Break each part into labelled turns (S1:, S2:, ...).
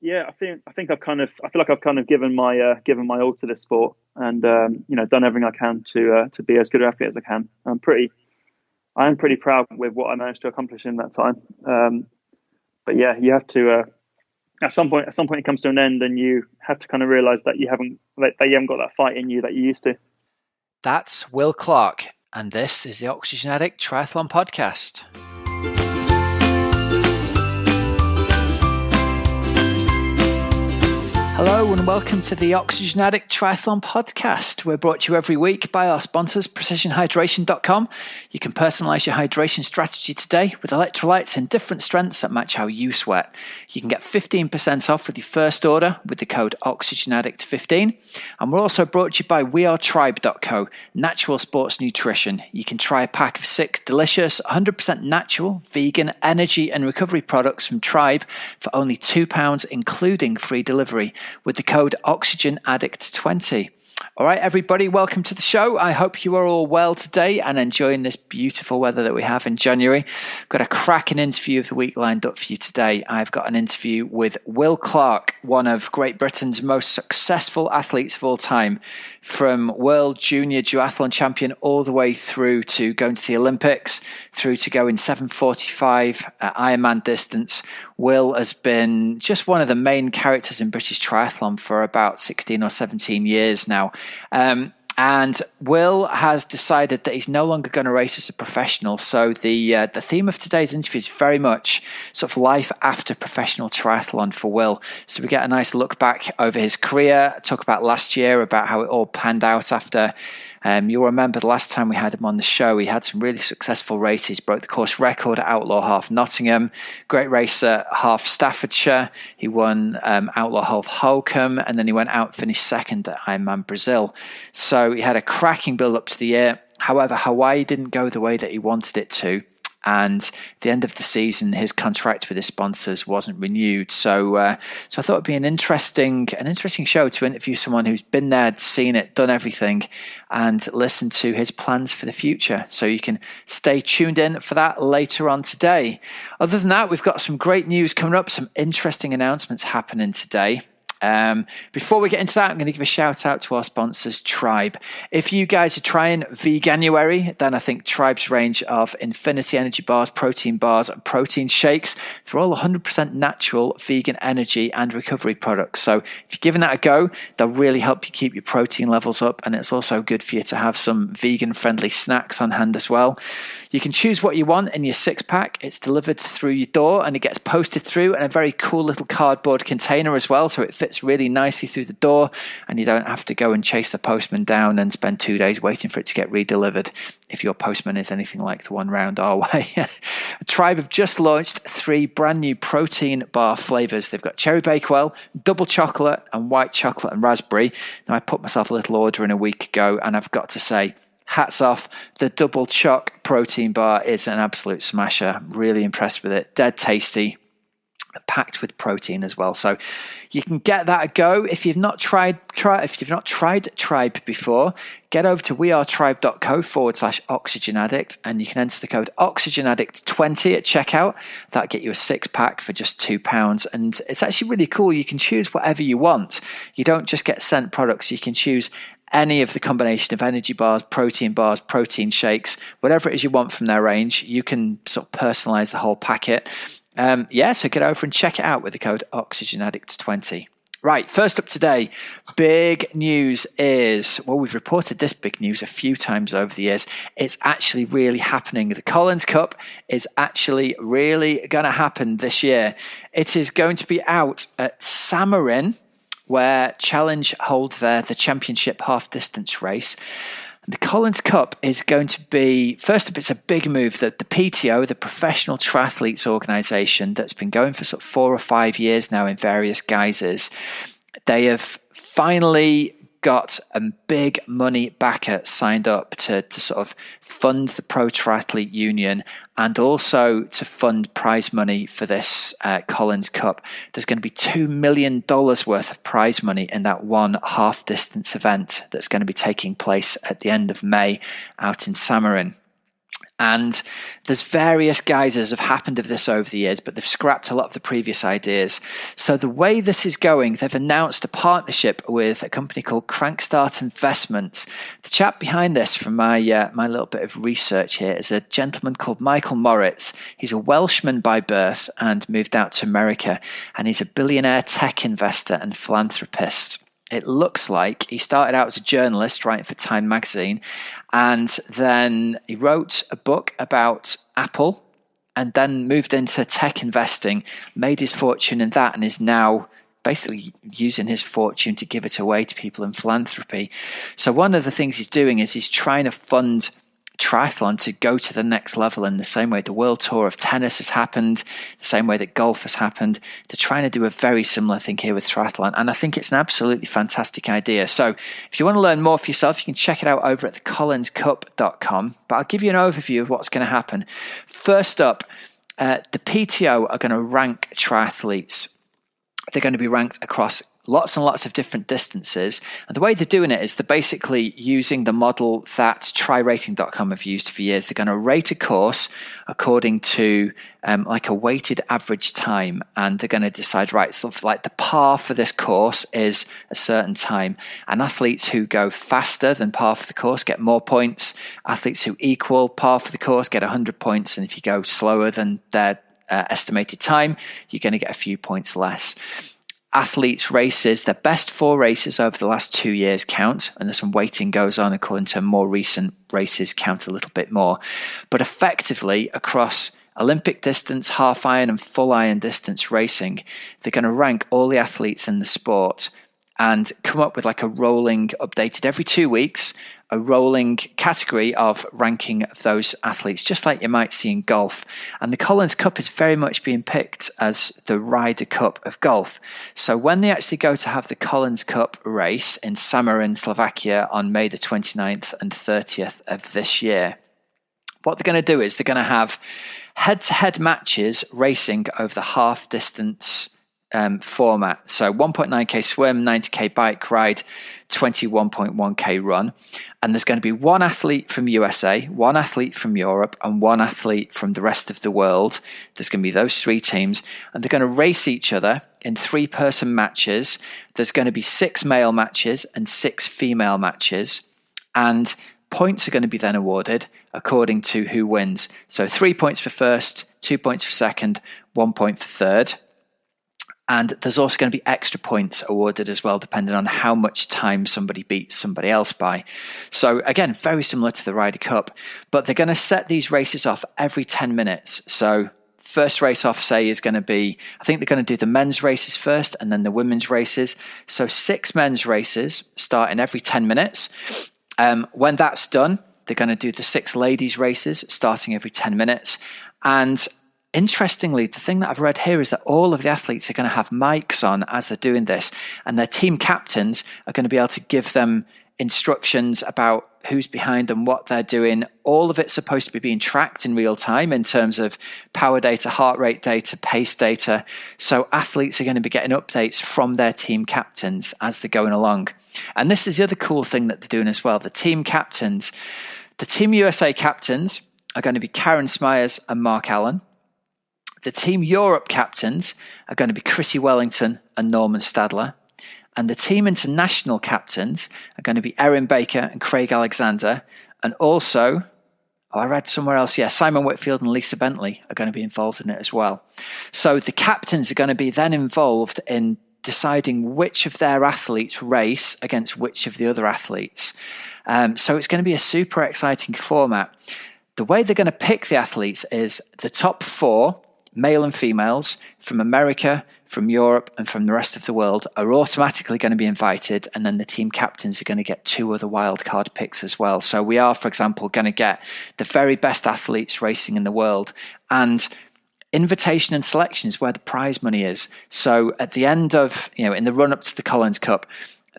S1: I think I feel like I've kind of given my all to this sport, and done everything I can to be as good an athlete as I can. I am pretty proud with what I managed to accomplish in that time. But yeah, you have to at some point it comes to an end, and you have to kind of realize that you haven't got that fight in you that you used to.
S2: That's Will Clarke, and this is the Oxygen Addict Triathlon Podcast. Hello and welcome to the Oxygen Addict Triathlon Podcast. We're brought to you every week by our sponsors, precisionhydration.com. You can personalize your hydration strategy today with electrolytes in different strengths that match how you sweat. You can get 15% off with your first order with the code OxygenAddict15. And we're also brought to you by wearetribe.co, natural sports nutrition. You can try a pack of 6 delicious, 100% natural, vegan, energy and recovery products from Tribe for only £2, including free delivery, with the code OxygenAddict20. All right, everybody, welcome to the show. I hope you are all well today and enjoying this beautiful weather that we have in January. I've got a cracking interview of the week lined up for you today. I've got an interview with Will Clarke, one of Great Britain's most successful athletes of all time, from world junior duathlon champion all the way through to going to the Olympics, through to going 7:45 Ironman distance. Will has been just one of the main characters in British triathlon for about 16 or 17 years now. And Will has decided that he's no longer going to race as a professional. So the theme of today's interview is very much sort of life after professional triathlon for Will. So we get a nice look back over his career, talk about last year, about how it all panned out after. You'll remember the last time we had him on the show, he had some really successful races, broke the course record at Outlaw Half Nottingham, great race at Half Staffordshire. He won Outlaw Half Holcombe, and then he went out, finished second at Ironman Brazil. So he had a cracking build up to the year. However, Hawaii didn't go the way that he wanted it to. And at the end of the season, his contract with his sponsors wasn't renewed. So I thought it'd be an interesting show to interview someone who's been there, seen it, done everything, and listen to his plans for the future. So you can stay tuned in for that later on today. Other than that, we've got some great news coming up, some interesting announcements happening today. Before we get into that, I'm going to give a shout out to our sponsors, Tribe. If you guys are trying Veganuary, then I think Tribe's range of Infinity Energy bars, and protein shakes, they're all 100% natural vegan energy and recovery products. So if you're giving that a go, they'll really help you keep your protein levels up, and it's also good for you to have some vegan friendly snacks on hand as well. You can choose what you want in your 6-pack. It's delivered through your door and it gets posted through in a very cool little cardboard container as well, so it fits really nicely through the door, and you don't have to go and chase the postman down and spend 2 days waiting for it to get redelivered if your postman is anything like the one round our way. Tribe have just launched 3 brand new protein bar flavors. They've got cherry bakewell, double chocolate, and white chocolate and raspberry. Now, I put myself a little order in a week ago, and I've got to say, hats off. The double choc protein bar is an absolute smasher. I'm really impressed with it. Dead tasty, packed with protein as well. So you can get that a go. If you've not tried Tribe before, get over to wearetribe.co/Oxygen Addict, and you can enter the code OxygenAddict20 at checkout. That'll get you a 6-pack for just £2. And it's actually really cool. You can choose whatever you want. You don't just get sent products. You can choose any of the combination of energy bars, protein shakes, whatever it is you want from their range. You can sort of personalize the whole packet. So get over and check it out with the code OxygenAddict20. Right, first up today, big news is, well, we've reported this big news a few times over the years. It's actually really happening. The Collins Cup is actually really going to happen this year. It is going to be out at Samarin, where Challenge hold the championship half-distance race. The Collins Cup is going to be, first up, it's a big move that the PTO, the Professional Triathletes Organisation, that's been going for sort of 4 or 5 years now in various guises, they have finally got a big money backer signed up to sort of fund the Pro Triathlete Union and also to fund prize money for this Collins Cup. There's going to be $2 million worth of prize money in that one half-distance event that's going to be taking place at the end of May out in Samarin. And there's various guises have happened of this over the years, but they've scrapped a lot of the previous ideas. So the way this is going, they've announced a partnership with a company called Crankstart Investments. The chap behind this, from my little bit of research here, is a gentleman called Michael Moritz. He's a Welshman by birth and moved out to America, and he's a billionaire tech investor and philanthropist. It looks like he started out as a journalist writing for Time magazine, and then he wrote a book about Apple and then moved into tech investing, made his fortune in that, and is now basically using his fortune to give it away to people in philanthropy. So one of the things he's doing is he's trying to fund triathlon to go to the next level in the same way the world tour of tennis has happened, the same way that golf has happened. They're trying to do a very similar thing here with triathlon, and I think it's an absolutely fantastic idea. So if you want to learn more for yourself, you can check it out over at thecollinscup.com, but I'll give you an overview of what's going to happen. First up, the PTO are going to rank triathletes. They're going to be ranked across lots and lots of different distances. And the way they're doing it is they're basically using the model that tryrating.com have used for years. They're going to rate a course according to like a weighted average time. And they're going to decide, right, sort of like the par for this course is a certain time. And athletes who go faster than par for the course get more points. Athletes who equal par for the course get 100 points. And if you go slower than their estimated time, you're going to get a few points less. Athletes' races, their best 4 races over the last 2 years count, and there's some weighting goes on according to more recent races count a little bit more. But effectively, across Olympic distance, half iron and full iron distance racing, they're going to rank all the athletes in the sport and come up with like a rolling, updated every 2 weeks, a rolling category of ranking of those athletes, just like you might see in golf. And the Collins Cup is very much being picked as the Ryder Cup of golf. So when they actually go to have the Collins Cup race in Samarin, Slovakia on May the 29th and 30th of this year, what they're going to do is they're going to have head-to-head matches racing over the half distance format. So 1.9k swim, 90k bike ride, 21.1k run. And there's going to be one athlete from USA, one athlete from Europe, and one athlete from the rest of the world. There's going to be those 3 teams, and they're going to race each other in 3-person matches. There's going to be 6 male matches and 6 female matches. And points are going to be then awarded according to who wins. So 3 points for first, 2 points for second, 1 point for third. And there's also going to be extra points awarded as well, depending on how much time somebody beats somebody else by. So again, very similar to the Ryder Cup, but they're going to set these races off every 10 minutes. So first race off, say, is going to be, I think they're going to do the men's races first and then the women's races. So 6 men's races starting every 10 minutes. When that's done, they're going to do the 6 ladies races starting every 10 minutes. And interestingly, the thing that I've read here is that all of the athletes are going to have mics on as they're doing this, and their team captains are going to be able to give them instructions about who's behind them, what they're doing. All of it's supposed to be being tracked in real time in terms of power data, heart rate data, pace data. So athletes are going to be getting updates from their team captains as they're going along. And this is the other cool thing that they're doing as well. The team captains, the Team USA captains are going to be Karen Smyers and Mark Allen. The Team Europe captains are going to be Chrissy Wellington and Norman Stadler. And the Team International captains are going to be Erin Baker and Craig Alexander. And also, I read somewhere else, Simon Whitfield and Lisa Bentley are going to be involved in it as well. So the captains are going to be then involved in deciding which of their athletes race against which of the other athletes. So it's going to be a super exciting format. The way they're going to pick the athletes is the top 4 male and females from America, from Europe, and from the rest of the world are automatically going to be invited, and then the team captains are going to get 2 other wildcard picks as well. So we are, for example, going to get the very best athletes racing in the world, and invitation and selection is where the prize money is. So at the end of, in the run-up to the Collins Cup,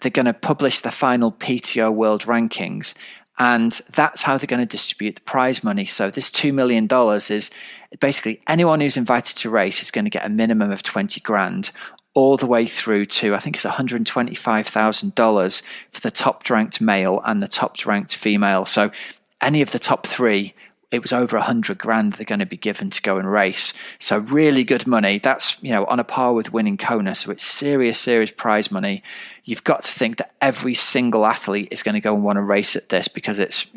S2: they're going to publish the final PTO World Rankings, and that's how they're going to distribute the prize money. So this $2 million is basically anyone who's invited to race is going to get a minimum of 20 grand, all the way through to, I think it's $125,000 for the top ranked male and the top ranked female. So any of the top 3 it was over 100 grand they're going to be given to go and race. So really good money. That's, on a par with winning Kona. So it's serious prize money. You've got to think that every single athlete is going to go and want to race at this because it's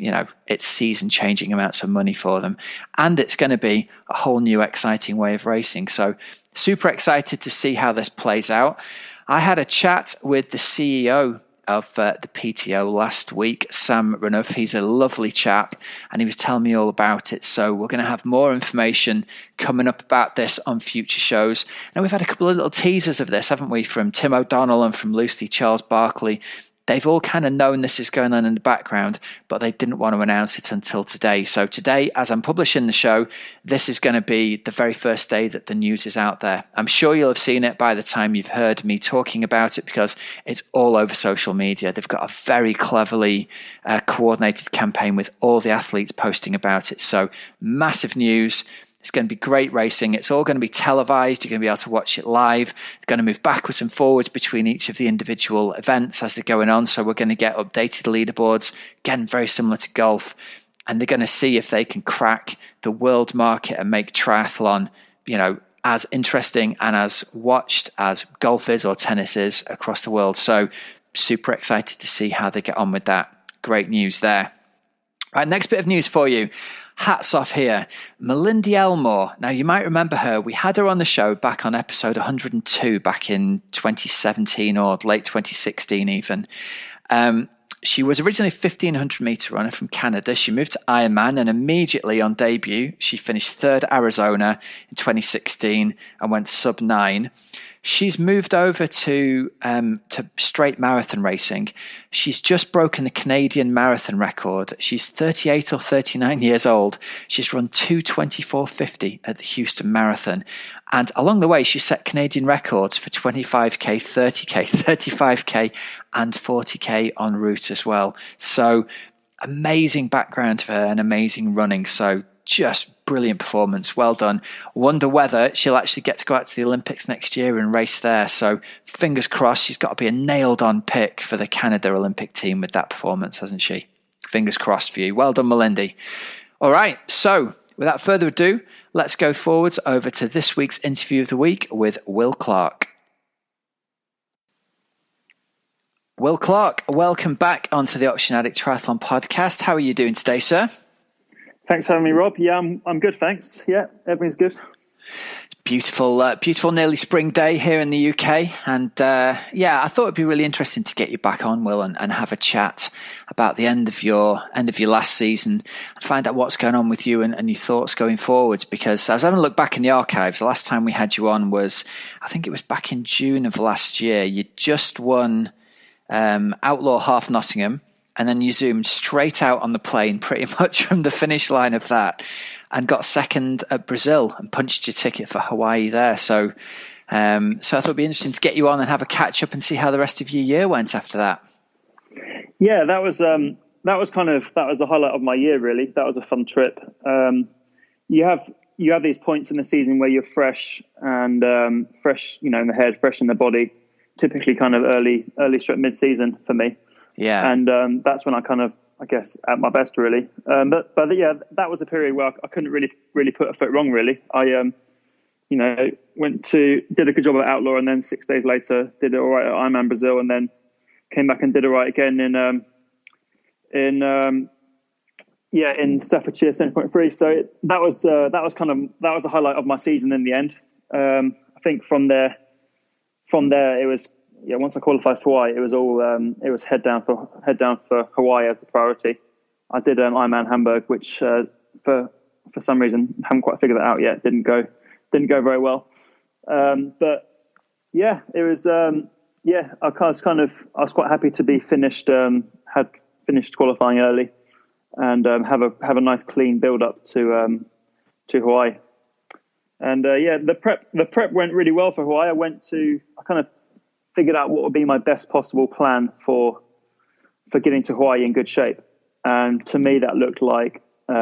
S2: season changing amounts of money for them. And it's going to be a whole new exciting way of racing. So super excited to see how this plays out. I had a chat with the CEO of the PTO last week, Sam Renouf. He's a lovely chap and he was telling me all about it. So we're going to have more information coming up about this on future shows. Now, we've had a couple of little teasers of this, haven't we, from Tim O'Donnell and from Lucy Charles Barkley. They've all kind of known this is going on in the background, but they didn't want to announce it until today. So today, as I'm publishing the show, this is going to be the very first day that the news is out there. I'm sure you'll have seen it by the time you've heard me talking about it because it's all over social media. They've got a very cleverly coordinated campaign with all the athletes posting about it. So massive news. It's going to be great racing. It's all going to be televised. You're going to be able to watch it live. It's going to move backwards and forwards between each of the individual events as they're going on. So we're going to get updated leaderboards, again, very similar to golf. And they're going to see if they can crack the world market and make triathlon, as interesting and as watched as golf is or tennis is across the world. So super excited to see how they get on with that. Great news there. All right, next bit of news for you. Hats off here. Melindy Elmore. Now, you might remember her. We had her on the show back on episode 102 back in 2017 or late 2016 even. She was originally a 1,500 meter runner from Canada. She moved to Ironman and immediately on debut, she finished third Arizona in 2016 and went sub 9. She's moved over to straight marathon racing. She's just broken the Canadian marathon record. She's 38 or 39 years old. She's run 2:24:50 at the Houston Marathon. And along the way, she set Canadian records for 25K, 30K, 35K, and 40K en route as well. So amazing background for her and amazing running. So just brilliant performance. Well done. Wonder whether she'll actually get to go out to the Olympics next year and race there. So fingers crossed. She's got to be a nailed on pick for the Canada Olympic team with that performance, hasn't she? Fingers crossed for you. Well done, Melindy. All right. So without further ado, let's go forwards over to this week's interview of the week with Will Clarke. Will Clarke, welcome back onto the Oxygen Addict Triathlon podcast. How are you doing today, sir?
S1: Thanks for having me, Rob. Yeah, I'm good, thanks. Yeah, everything's good.
S2: It's beautiful nearly spring day here in the UK. And I thought it'd be really interesting to get you back on, Will, and have a chat about the end of your last season and find out what's going on with you and your thoughts going forwards. Because I was having a look back in the archives. The last time we had you on was, I think it was back in June of last year. You just won Outlaw Half Nottingham. And then you zoomed straight out on the plane pretty much from the finish line of that and got second at Brazil and punched your ticket for Hawaii there. So I thought it'd be interesting to get you on and have a catch up and see how the rest of your year went after that.
S1: Yeah, that was the highlight of my year, really. That was a fun trip. You have these points in the season where you're fresh and fresh, in the head, fresh in the body, typically kind of early mid-season for me.
S2: Yeah.
S1: And that's when I kind of, I guess, at my best, really. But yeah, that was a period where I couldn't really put a foot wrong, really. I, did a good job at Outlaw and then 6 days later did it all right at Ironman Brazil and then came back and did it right again in Staffordshire 7.3. So that was the highlight of my season in the end. I think from there it was, once I qualified for Hawaii, it was all it was head down for Hawaii as the priority. I did Ironman Hamburg, which for some reason haven't quite figured that out yet. Didn't go very well. But yeah, it was I was quite happy to be finished. Had finished qualifying early, and have a nice clean build up to Hawaii. And the prep went really well for Hawaii. I kind of figured out what would be my best possible plan for getting to Hawaii in good shape. And to me, that looked like a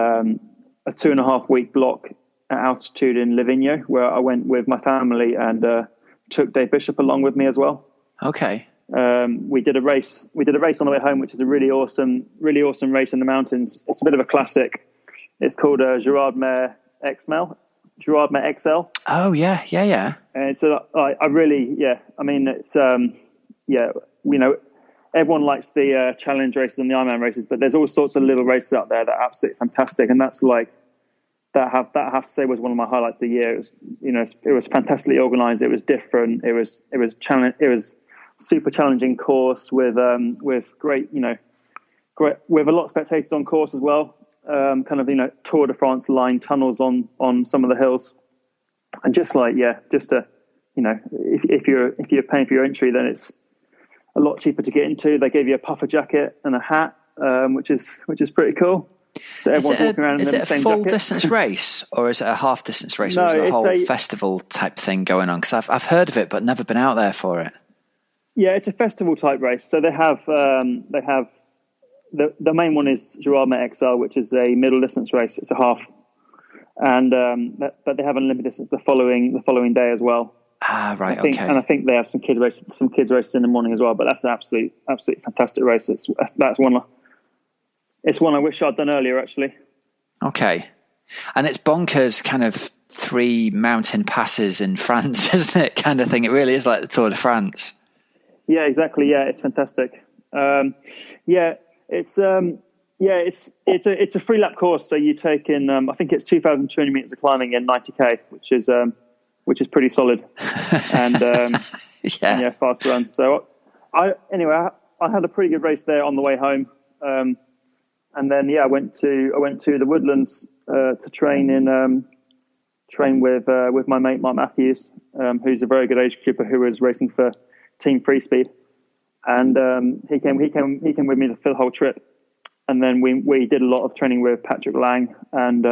S1: 2.5 week block at altitude in Livigno, where I went with my family and took Dave Bishop along with me as well.
S2: Okay.
S1: We did a race on the way home, which is a really awesome race in the mountains. It's a bit of a classic. It's called Girardmer XL. Girardmer XL.
S2: Oh yeah.
S1: And so I really, I mean, it's everyone likes the challenge races and the Ironman races, but there's all sorts of little races out there that are absolutely fantastic, and that's like that I have to say was one of my highlights of the year. It was, it was fantastically organised. It was different. It was super challenging course with great, great, with a lot of spectators on course as well. Tour de France line tunnels on some of the hills, and if you're paying for your entry, then it's a lot cheaper to get into. They gave you a puffer jacket and a hat, which is pretty cool. So everyone's walking around in the same jacket.
S2: Is it a full distance race, or is it a half distance race, or is it a whole festival type thing going on? Because I've heard of it, but never been out there for it.
S1: Yeah, it's a festival type race. So they have the main one is Girardmer XL, which is a middle distance race. It's a half, and but they have an Olympic distance the following day as well.
S2: Ah, right.
S1: Okay. And I think they have some kids races in the morning as well. But that's an absolutely fantastic race. That's one. It's one I wish I'd done earlier, actually.
S2: Okay, and it's bonkers, kind of 3 mountain passes in France, isn't it? Kind of thing. It really is like the Tour de France.
S1: Yeah, exactly. Yeah, it's fantastic. It's a free lap course. So you take in, I think it's 2,200 meters of climbing in 90k, which is pretty solid, and fast run. So I had a pretty good race there on the way home, and then I went to the Woodlands to train with my mate Mark Matthews, who's a very good age grouper who was racing for Team Free Speed, and he came with me for the whole trip, and then we did a lot of training with Patrick Lang, and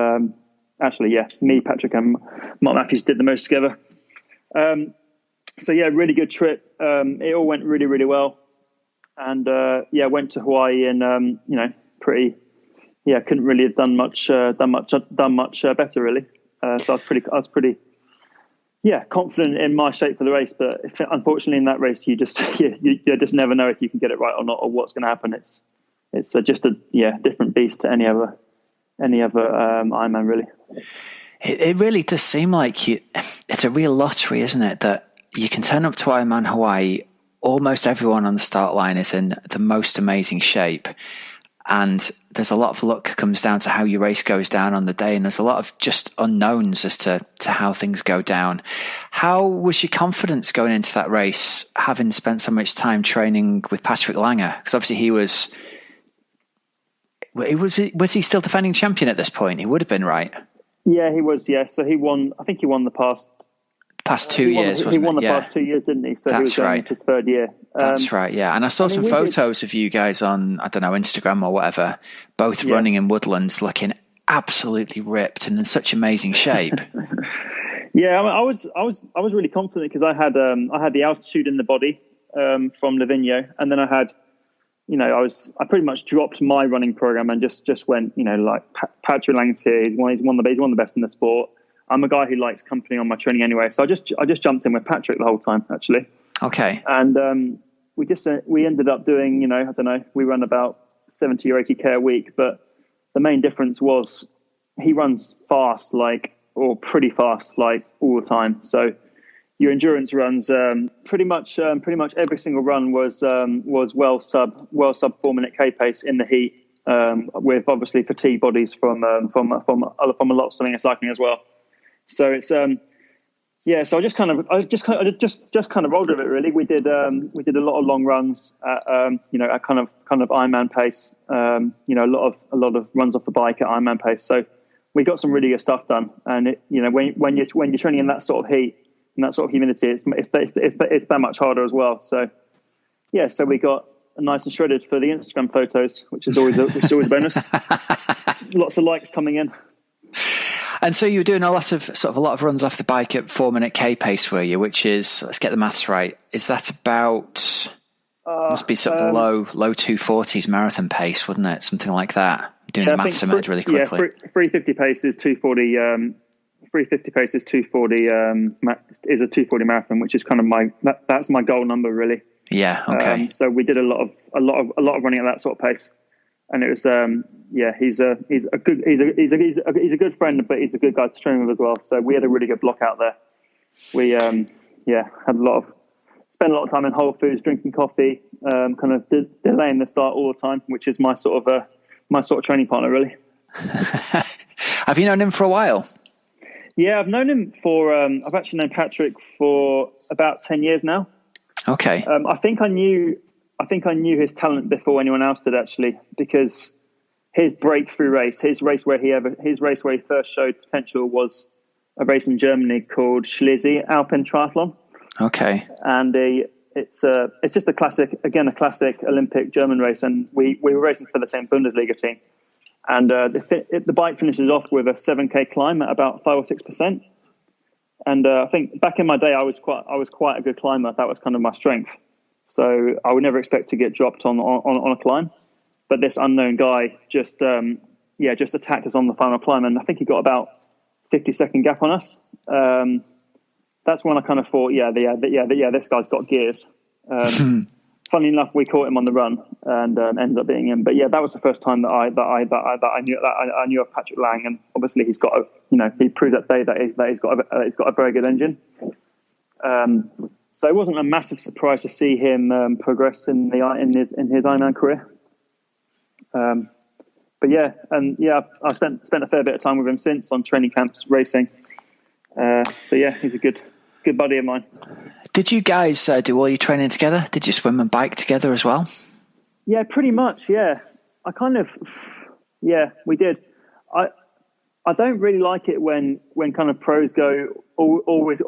S1: me, Patrick, and Mark Matthews did the most together. Really good trip. It all went really, really well, and went to Hawaii and couldn't really have done much better really. So I was pretty confident in my shape for the race, but unfortunately in that race you just never know if you can get it right or not, or what's going to happen. It's just a different beast to any other Ironman really.
S2: It really does seem like it's a real lottery, isn't it? That you can turn up to Ironman Hawaii, almost everyone on the start line is in the most amazing shape, and there's a lot of luck comes down to how your race goes down on the day, and there's a lot of just unknowns as to how things go down. How was your confidence going into that race, having spent so much time training with Patrick Langer? Because obviously was he still defending champion at this point? He would have been, right?
S1: Yeah, he was. Yeah, so he won. I think he won the past
S2: 2 years.
S1: He won the past 2 years, didn't he? So
S2: that's
S1: he was
S2: right.
S1: His third year.
S2: That's right. Yeah, and I saw some photos of you guys on, I don't know, Instagram or whatever, both running in Woodlands, looking absolutely ripped and in such amazing shape.
S1: Yeah, I was really confident because I had the altitude in the body from Livigno, and then I had, I pretty much dropped my running program and just went, Patrick Lang's here. He's one of the best in the sport. I'm a guy who likes company on my training anyway, so I just jumped in with Patrick the whole time actually.
S2: Okay.
S1: And we ended up doing, we run about 70 or 80k a week, but the main difference was he runs fast, pretty fast, all the time. So your endurance runs, pretty much every single run was well sub 4 minute K pace in the heat, with obviously fatigue bodies from a lot of swimming and cycling as well. So it's so I just kind of rolled with it really. We did a lot of long runs at at kind of Ironman pace. A lot of runs off the bike at Ironman pace. So we got some really good stuff done. And when you're training in that sort of heat and that sort of humidity, it's that much harder as well. So so we got nice and shredded for the Instagram photos, which is always a bonus. Lots of likes coming in.
S2: And so you were doing a lot of runs off the bike at 4 minute K pace, were you? Which is, let's get the maths right. Is that about, must be sort of low 240s marathon pace, wouldn't it? Something like that. Doing the maths in my head really quickly.
S1: Yeah, 350 pace is 240. 350 pace is 240. Is a 240 marathon, which is kind of that's my goal number really.
S2: Yeah. Okay.
S1: So we did a lot of running at that sort of pace, and it was yeah, he's a good friend, but he's a good guy to train with as well. So we had a really good block out there. We had spent a lot of time in Whole Foods, drinking coffee, kind of delaying the start all the time, which is my sort of training partner, really.
S2: Have you known him for a while?
S1: Yeah, I've known him for. I've actually known Patrick for about 10 years now.
S2: Okay.
S1: I think I knew his talent before anyone else did, actually, because his breakthrough race, his race where he first showed potential was a race in Germany called Schleswig Alpine Triathlon.
S2: Okay.
S1: And it's just a classic Olympic German race, and we were racing for the same Bundesliga team. And the bike finishes off with a 7K climb at about 5 or 6%. And I think back in my day, I was quite a good climber. That was kind of my strength. So I would never expect to get dropped on a climb. But this unknown guy just attacked us on the final climb, and I think he got about 50-second gap on us. That's when I kind of thought, this guy's got gears. Funny enough, we caught him on the run and ended up beating him. But yeah, that was the first time that I knew of Patrick Lang, and obviously he proved that day that he's got a very good engine. So it wasn't a massive surprise to see him progress in his Ironman career. But yeah, I've spent a fair bit of time with him since on training camps, racing. So yeah, he's a good buddy of mine.
S2: Did you guys do all your training together? Did you swim and bike together as well?
S1: Yeah, pretty much. Yeah, we did. I don't really like it when kind of pros go always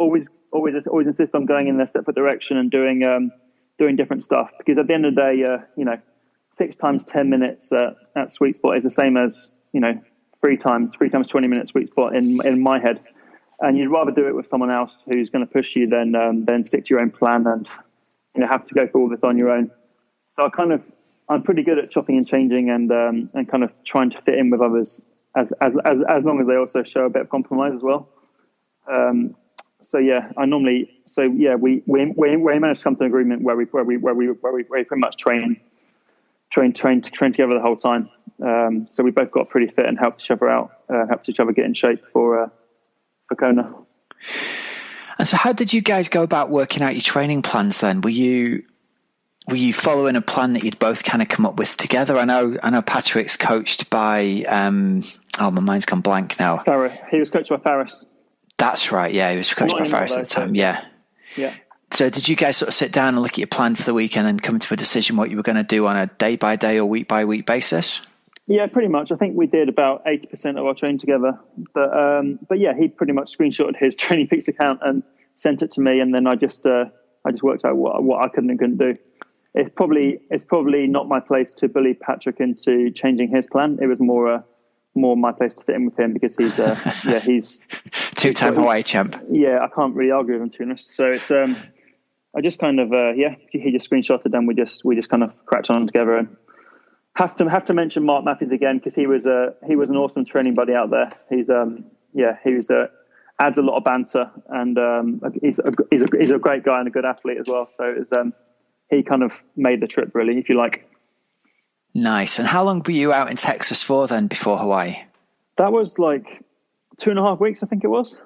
S1: insist on going in their separate direction and doing different stuff, because at the end of the day, 6 times 10 minutes at sweet spot is the same as 3 times 20 minute sweet spot in my head. And you'd rather do it with someone else who's going to push you than stick to your own plan and have to go through all this on your own. So I'm pretty good at chopping and changing and kind of trying to fit in with others as long as they also show a bit of compromise as well. We managed to come to an agreement where we pretty much train together the whole time. So we both got pretty fit and helped each other out, helped each other get in shape for Kona.
S2: And so how did you guys go about working out your training plans then? Were you following a plan that you'd both kind of come up with together? I know Patrick's coached by my mind's gone blank now.
S1: Farah. He was coached by Faris.
S2: That's right, yeah, he was coached by Faris at the time. Yeah. So did you guys sort of sit down and look at your plan for the weekend and come to a decision what you were going to do on a day by day or week by week basis?
S1: Yeah, pretty much. I think we did about 80% of our training together. But yeah, he pretty much screenshotted his Training Peaks account and sent it to me, and then I just worked out what I could and couldn't do. It's probably not my place to bully Patrick into changing his plan. It was more my place to fit in with him, because he's
S2: 2-time Hawaii champ. Yeah,
S1: I can't really argue with him, to be honest. So it's I just kind of he just screenshotted them. We just kind of cracked on together. And have to mention Mark Matthews again, because he was an awesome training buddy out there. He's adds a lot of banter, and he's a great guy and a good athlete as well. So it was, he kind of made the trip, really, if you like.
S2: Nice. And how long were you out in Texas for then before Hawaii?
S1: That was like 2.5 weeks, I think it was.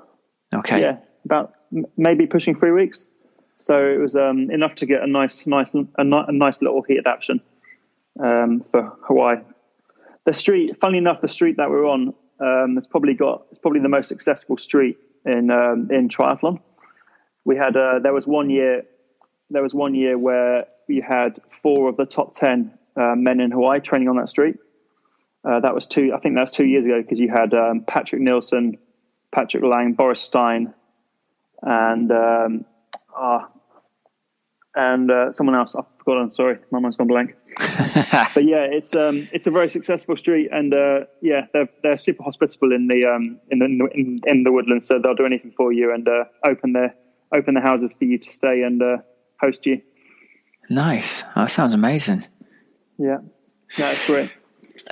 S2: Okay.
S1: Yeah, about maybe pushing 3 weeks. So it was enough to get a nice little heat adaptation for Hawaii. The street, funnily enough, the street that we're on, it's probably the most successful street in triathlon. We had there was one year where we had 4 of the top 10 men in Hawaii training on that street. That was 2 years ago, because you had Patrick Nielsen, Patrick Lang, Boris Stein, and someone else. I've forgotten. Sorry, my mind's gone blank. But yeah, it's a very successful street, and they're super hospitable in the woodlands. So they'll do anything for you and open their houses for you to stay and host you.
S2: Nice. That sounds amazing.
S1: Yeah, that's great.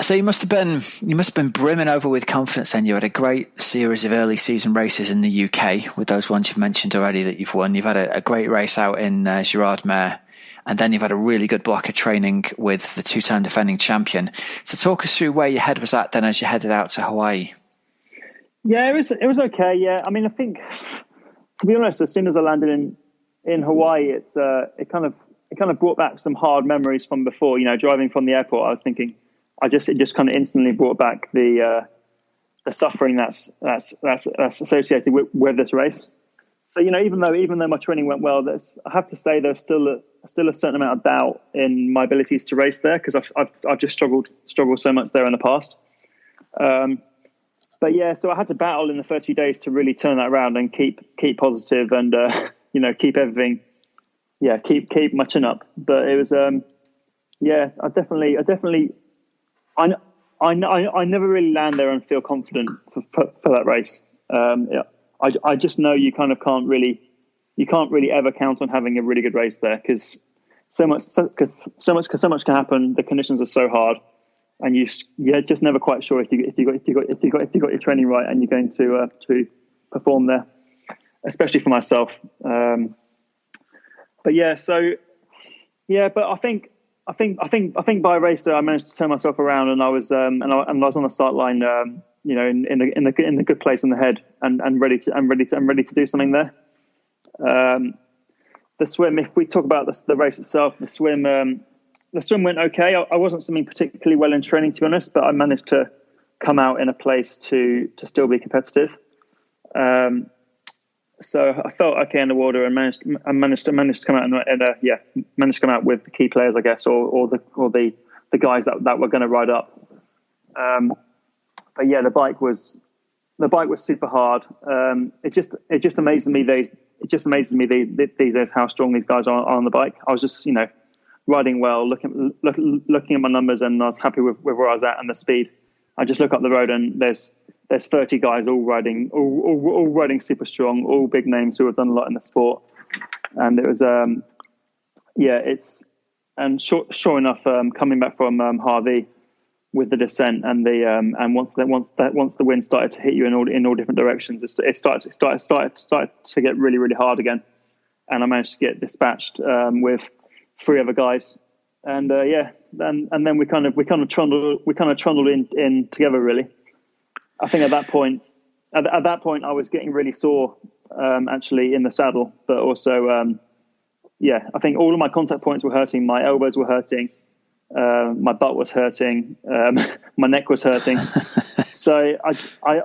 S2: So you must have been brimming over with confidence then. You had a great series of early season races in the UK with those ones you've mentioned already that you've won. You've had a great race out in Girard Mer, and then you've had a really good block of training with the 2-time defending champion. So talk us through where your head was at then as you headed out to Hawaii.
S1: Yeah, it was okay. Yeah, I mean, I think, to be honest, as soon as I landed in Hawaii, it kind of brought back some hard memories from before. You know, driving from the airport, I was thinking, it just kind of instantly brought back the suffering that's associated with this race. So, you know, even though my training went well, I have to say there's still a certain amount of doubt in my abilities to race there, because I've just struggled so much there in the past. But yeah, so I had to battle in the first few days to really turn that around and keep positive and you know, keep everything, keep my chin up. But it was I never really land there and feel confident for that race. I just know you can't really ever count on having a really good race there, because so much can happen. The conditions are so hard, and you're just never quite sure if you got your training right and you're going to perform there, especially for myself. But I think by race day I managed to turn myself around, and I was on the start line, you know, in a good place in the head, and ready to do something there. The swim, if we talk about the race itself, the swim went okay. I wasn't swimming particularly well in training, to be honest, but I managed to come out in a place to still be competitive. So I felt okay in the water, and managed to come out managed to come out with the key players, I guess, or the guys that were going to ride up. But yeah, the bike was super hard. It just amazes me these days how strong these guys are on the bike. I was just, you know, riding well, looking at my numbers, and I was happy with where I was at and the speed. I just look up the road, and there's 30 guys all riding super strong, all big names who have done a lot in the sport. And it was sure enough, coming back from Harvey with the descent and once the wind started to hit you in all different directions, it started to get really, really hard again. And I managed to get dispatched with 3 other guys, and then we kind of trundled in together, really. I think at that point I was getting really sore, actually, in the saddle, but also I think all of my contact points were hurting. My elbows were hurting, my butt was hurting, my neck was hurting. So I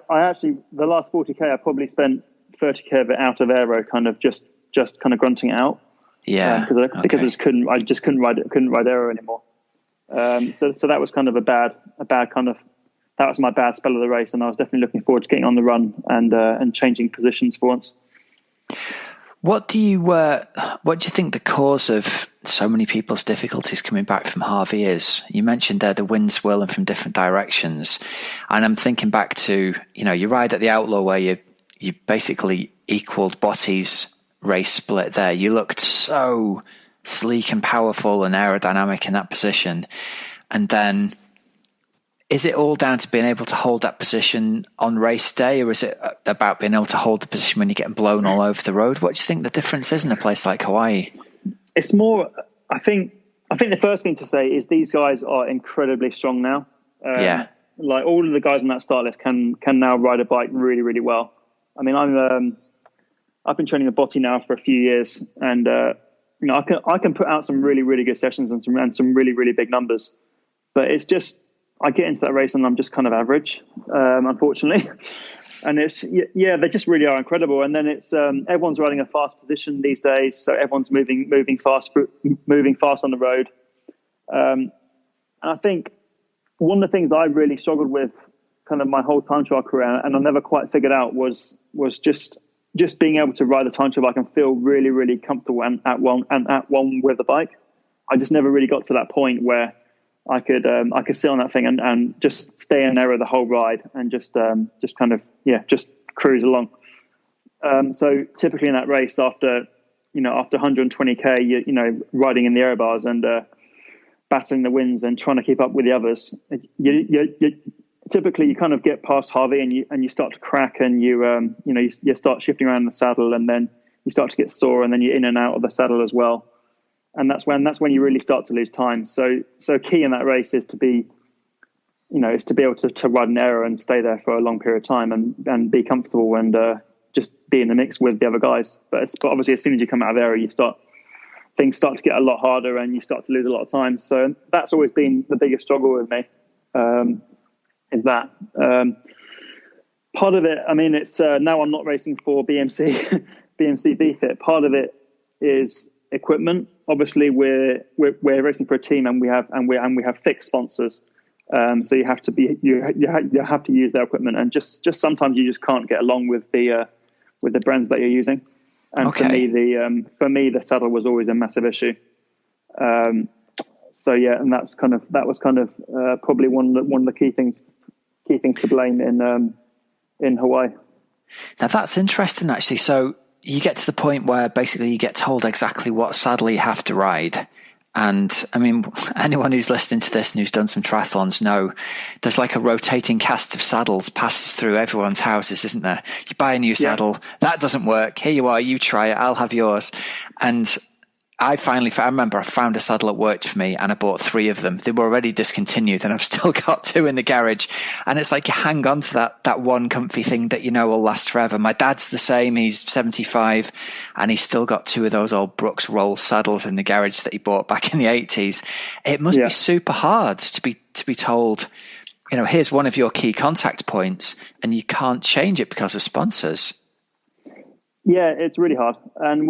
S1: actually, the last 40k I probably spent 30k of it out of aero, kind of just kind of grunting it out.
S2: Yeah,
S1: because I just couldn't ride aero anymore. So that was kind of a bad kind of, that was my bad spell of the race, and I was definitely looking forward to getting on the run and changing positions for once.
S2: What do you think the cause of so many people's difficulties coming back from Harvey is? You mentioned there the wind's swirling from different directions, and I'm thinking back to, you know, you ride at the Outlaw where you basically equaled Botti's race split there. You looked so sleek and powerful and aerodynamic in that position, and then is it all down to being able to hold that position on race day, or is it about being able to hold the position when you're getting blown all over the road? What do you think the difference is in a place like Hawaii?
S1: It's more, I think the first thing to say is these guys are incredibly strong now. Like all of the guys on that start list can now ride a bike really, really well. I mean, I've been training with Botti now for a few years, and you know, I can put out some really, really good sessions and some really, really big numbers, but it's just, I get into that race and I'm just kind of average, unfortunately. And they just really are incredible. And then it's everyone's riding a fast position these days, so everyone's moving fast on the road. And I think one of the things I really struggled with, kind of my whole time trial career, and I never quite figured out, was just being able to ride a time trial bike and feel really, really comfortable and at one with the bike. I just never really got to that point where I could sit on that thing and just stay in aero the whole ride and just kind of cruise along. So typically in that race, after 120k, you know, riding in the aero bars and battling the winds and trying to keep up with the others, typically you kind of get past Harvey and you start to crack, and you start shifting around in the saddle, and then you start to get sore, and then you're in and out of the saddle as well. and that's when you really start to lose time. So key in that race is to be able to ride an error and stay there for a long period of time and be comfortable and just be in the mix with the other guys. But obviously, as soon as you come out of error, things start to get a lot harder and you start to lose a lot of time. So that's always been the biggest struggle with me. Is that part of it? I mean, it's now I'm not racing for BMC BFit. Part of it is equipment. Obviously, we're racing for a team, and we have fixed sponsors. So you have to use their equipment, and just sometimes you just can't get along with the brands that you're using. And for me, the saddle was always a massive issue. So yeah, and that was probably one of the key things to blame in Hawaii.
S2: Now that's interesting, actually. So you get to the point where basically you get told exactly what saddle you have to ride. And I mean, anyone who's listening to this and who's done some triathlons know there's like a rotating cast of saddles passes through everyone's houses, isn't there? You buy a new saddle, that doesn't work. Here you are, you try it, I'll have yours. And I remember I found a saddle that worked for me and I bought 3 of them. They were already discontinued and I've still got 2 in the garage. And it's like you hang on to that one comfy thing that you know will last forever. My dad's the same. He's 75 and he's still got 2 of those old Brooks roll saddles in the garage that he bought back in the 80s. It must be super hard to be told, here's one of your key contact points and you can't change it because of sponsors.
S1: Yeah, it's really hard. And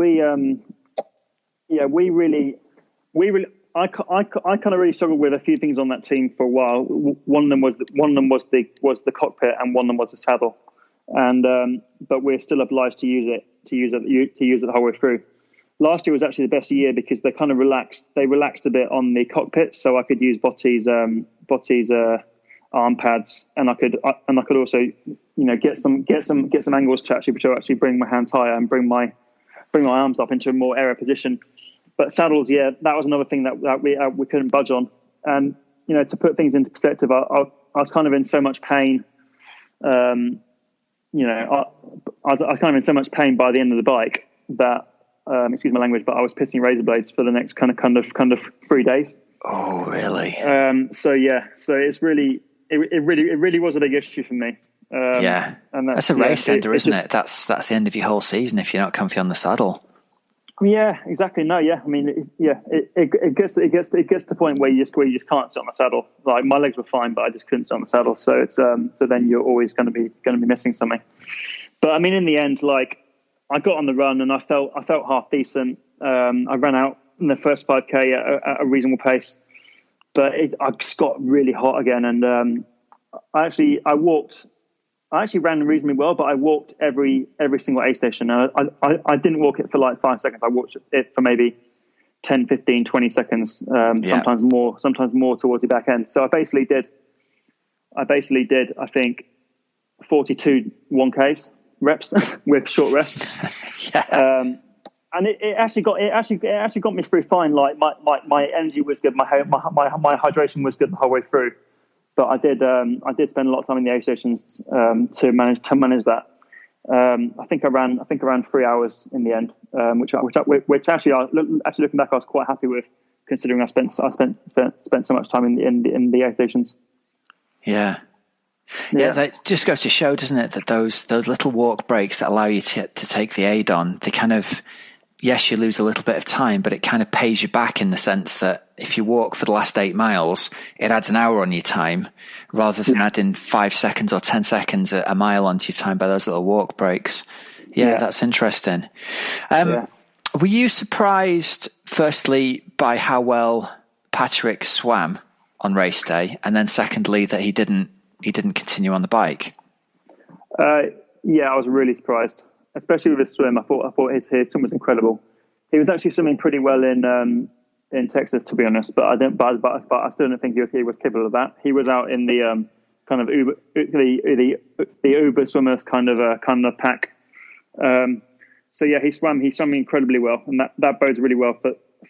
S1: I kind of really struggled with a few things on that team for a while. One of them was the cockpit, and one of them was the saddle. And but we're still obliged to use it the whole way through. Last year was actually the best year because they kind of relaxed. They relaxed a bit on the cockpit, so I could use Botti's arm pads, and I could also get some angles to actually bring my hands higher and bring my arms up into a more aero position. But saddles, that was another thing that we couldn't budge on. And to put things into perspective, I was kind of in so much pain. I was kind of in so much pain by the end of the bike that, excuse my language, but I was pissing razor blades for the next kind of 3 days.
S2: Oh, really?
S1: So it's really, it really was a big issue for me.
S2: And that's a race ender, isn't it? That's the end of your whole season if you're not comfy on the saddle.
S1: Yeah, exactly. No, yeah. I mean, it gets to the point where you just can't sit on the saddle. Like my legs were fine, but I just couldn't sit on the saddle. So it's so then you're always going to be missing something. But I mean, in the end, like I got on the run and I felt half decent. I ran out in the first 5K at a reasonable pace, but I just got really hot again. And I actually ran reasonably well, but I walked every single aid station. I didn't walk it for like 5 seconds. I walked it for maybe 10, 15, 20 seconds, sometimes more towards the back end. So I basically did, I think, 42 1Ks reps with short rest. And it actually got me through fine. Like my energy was good. My hydration was good the whole way through. But I did spend a lot of time in the aid stations to manage that. I think I ran 3 hours in the end, which actually looking back I was quite happy with, considering I spent so much time in the aid stations.
S2: Yeah, that just goes to show, doesn't it, that those little walk breaks that allow you to take the aid on, they kind of, yes, you lose a little bit of time, but it kind of pays you back in the sense that if you walk for the last 8 miles, it adds an hour on your time rather than adding 5 seconds or 10 seconds a mile onto your time by those little walk breaks. Yeah. That's interesting. Were you surprised, firstly, by how well Patrick swam on race day, and then secondly, that he didn't continue on the bike?
S1: I was really surprised, especially with his swim. I thought his swim was incredible. He was actually swimming pretty well in Texas, to be honest, but I still don't think he was capable of that. He was out in the kind of Uber swimmers kind of pack. So yeah, he swam incredibly well, and that bodes really well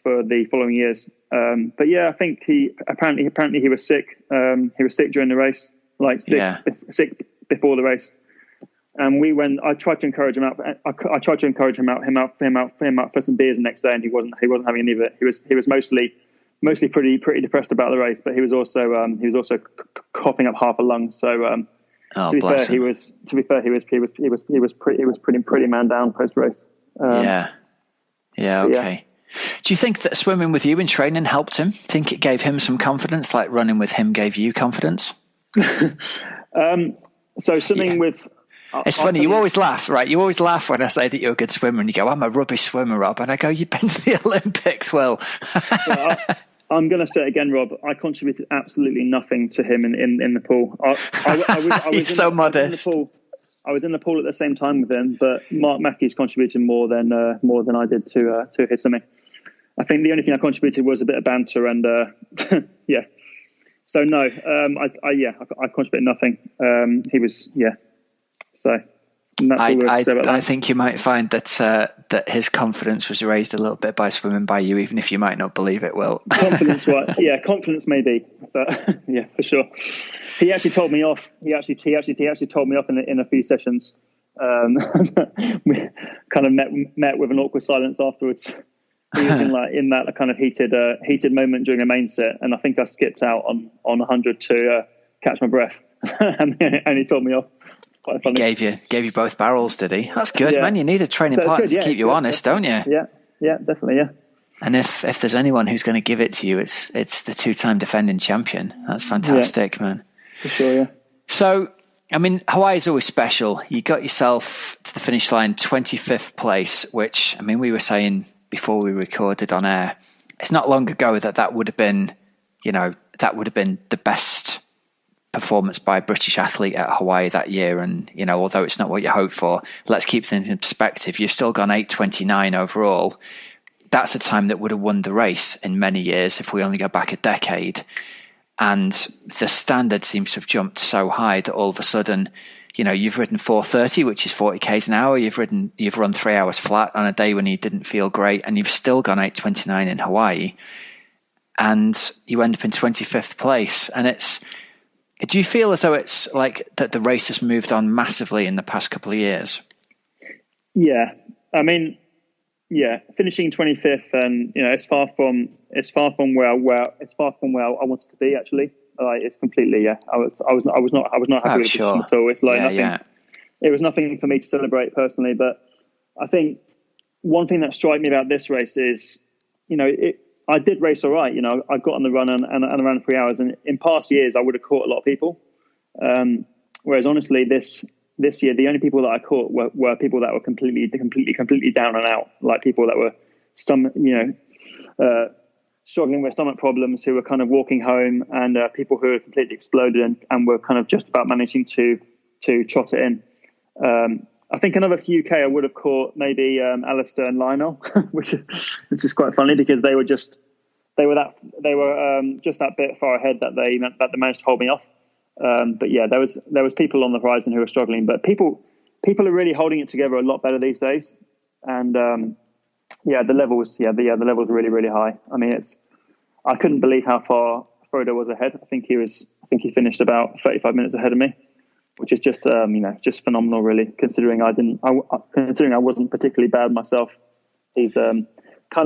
S1: for the following years. But yeah, I think he apparently he was sick. He was sick during the race, sick before the race. and we went. I tried to encourage him out. I tried to encourage him out for some beers the next day, and he wasn't having any of it. He was mostly pretty depressed about the race, but he was also coughing up half a lung. So to be fair, he was pretty man down post race.
S2: Okay. Yeah. Do you think that swimming with you in training helped him? Think it gave him some confidence, like running with him gave you confidence?
S1: So swimming with...
S2: It's funny, you always laugh, right? You always laugh when I say that you're a good swimmer, and you go, I'm a rubbish swimmer, Rob. And I go, you've been to the Olympics, Will.
S1: I'm going to say it again, Rob. I contributed absolutely nothing to him in the pool. I was
S2: so modest.
S1: I was in the pool at the same time with him, but Mark Matthews contributed more than I did to his swimming. I think the only thing I contributed was a bit of banter and yeah. So no, I contributed nothing. He was So that's all I say about that.
S2: I think you might find that his confidence was raised a little bit by swimming by you, even if you might not believe it. Will
S1: confidence maybe, but yeah, for sure. He actually told me off. He actually told me off in a few sessions. We kind of met with an awkward silence afterwards. He was in that kind of heated moment during a main set, and I think I skipped out on 100 to catch my breath, and he told me off. Quite funny.
S2: He gave you both barrels, did he? That's good, man. You need a training partner to keep you honest, don't you?
S1: Yeah, definitely, yeah.
S2: And if there's anyone who's going to give it to you, it's the 2-time defending champion. That's fantastic, man.
S1: For sure, yeah.
S2: So, I mean, Hawaii is always special. You got yourself to the finish line 25th place, which, I mean, we were saying before we recorded on air, it's not long ago that would have been, the best performance by a British athlete at Hawaii that year. And, although it's not what you hope for, let's keep things in perspective. You've still gone 8:29 overall. That's a time that would have won the race in many years if we only go back a decade. And the standard seems to have jumped so high that all of a sudden, you've ridden 4:30, which is 40 k's an hour. You've run 3 hours flat on a day when you didn't feel great, and you've still gone 8:29 in Hawaii, and you end up in 25th place. And do you feel as though it's like that the race has moved on massively in the past couple of years? Yeah,
S1: I mean, finishing 25th, and it's far from where I wanted to be. Actually, it's completely I was not happy with the position at all. It's like nothing. It was nothing for me to celebrate personally. But I think one thing that struck me about this race is, I did race all right. I got on the run and around 3 hours. And in past years, I would have caught a lot of people. Whereas honestly, this year, the only people that I caught were people that were completely down and out, like people that were struggling with stomach problems, who were kind of walking home, and people who were completely exploded and were kind of just about managing to trot it in. I think another few K I would have caught maybe Alistair and Lionel, which is quite funny because they were just that bit far ahead that they managed to hold me off. But yeah, there was people on the horizon who were struggling, but people are really holding it together a lot better these days. And the levels are really, really high. I mean, I couldn't believe how far Frodo was ahead. I think he finished about 35 minutes ahead of me, which is just just phenomenal, really, considering I wasn't particularly bad myself. He's kind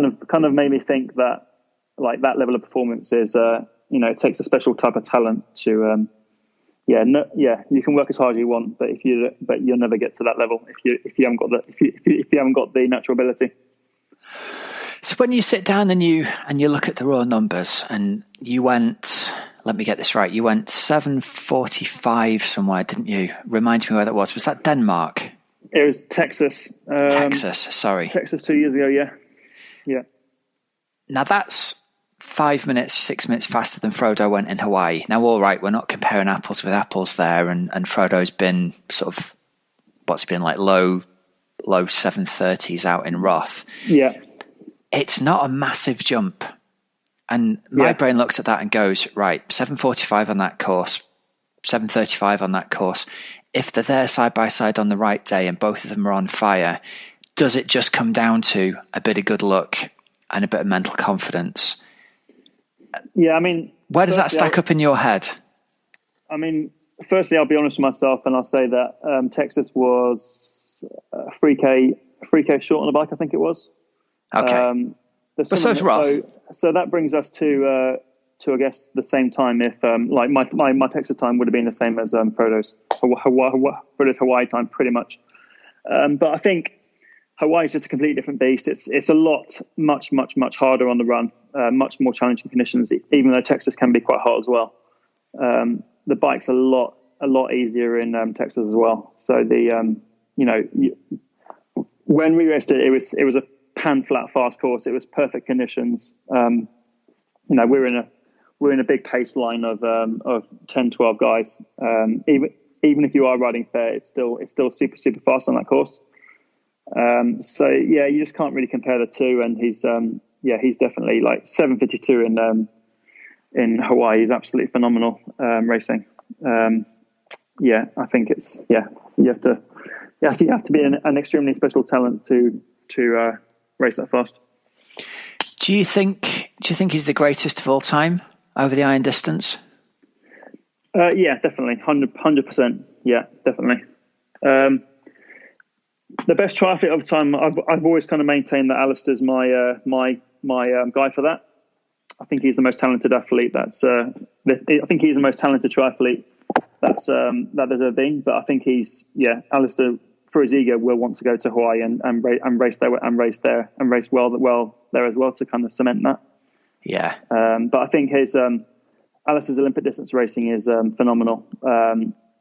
S1: of made me think that like that level of performance is it takes a special type of talent to you can work as hard as you want, but you'll never get to that level if you haven't got the natural ability.
S2: So when you sit down and you look at the raw numbers, and you went, let me get this right, you went 7:45 somewhere, didn't you? Remind me where that was. Was that Denmark?
S1: It was Texas. Texas 2 years ago. Yeah. Now
S2: that's 6 minutes faster than Frodo went in Hawaii. Now, all right, we're not comparing apples with apples there, and Frodo's been sort of, what's he been like, low 7:30s out in Roth.
S1: Yeah.
S2: It's not a massive jump. And my brain looks at that and goes, right, 7:45 on that course, 7:35 on that course. If they're there side by side on the right day and both of them are on fire, does it just come down to a bit of good luck and a bit of mental confidence?
S1: Yeah, I mean...
S2: Where does that stack up in your head?
S1: I mean, firstly, I'll be honest with myself, and I'll say that Texas was 3K short on the bike. I think it was.
S2: Okay. So
S1: that brings us to I guess the same time. If like my Texas time would have been the same as Frodo's Hawaii time, pretty much. But I think Hawaii is just a completely different beast. It's a lot much harder on the run, much more challenging conditions. Even though Texas can be quite hot as well, the bike's a lot easier in Texas as well. So when we raced it, it was a pan flat fast course. It was perfect conditions. We're in a big pace line of 10, 12 guys. Even if you are riding fair, it's still super fast on that course. So yeah, you just can't really compare the two. And he's definitely like 752 in Hawaii. He's absolutely phenomenal racing. I think it's you have to be an extremely special talent to race that fast.
S2: Do you think he's the greatest of all time over the iron distance?
S1: Yeah, definitely, 100%. Yeah, definitely. The best triathlete of the time. I've always kind of maintained that Alistair's my guy for that. I think he's the most talented athlete. I think he's the most talented triathlete that there's ever been. But I think Alistair, for his ego, will want to go to Hawaii and race well there as well to kind of cement that.
S2: Yeah.
S1: But I think Alistair's Olympic distance racing is phenomenal.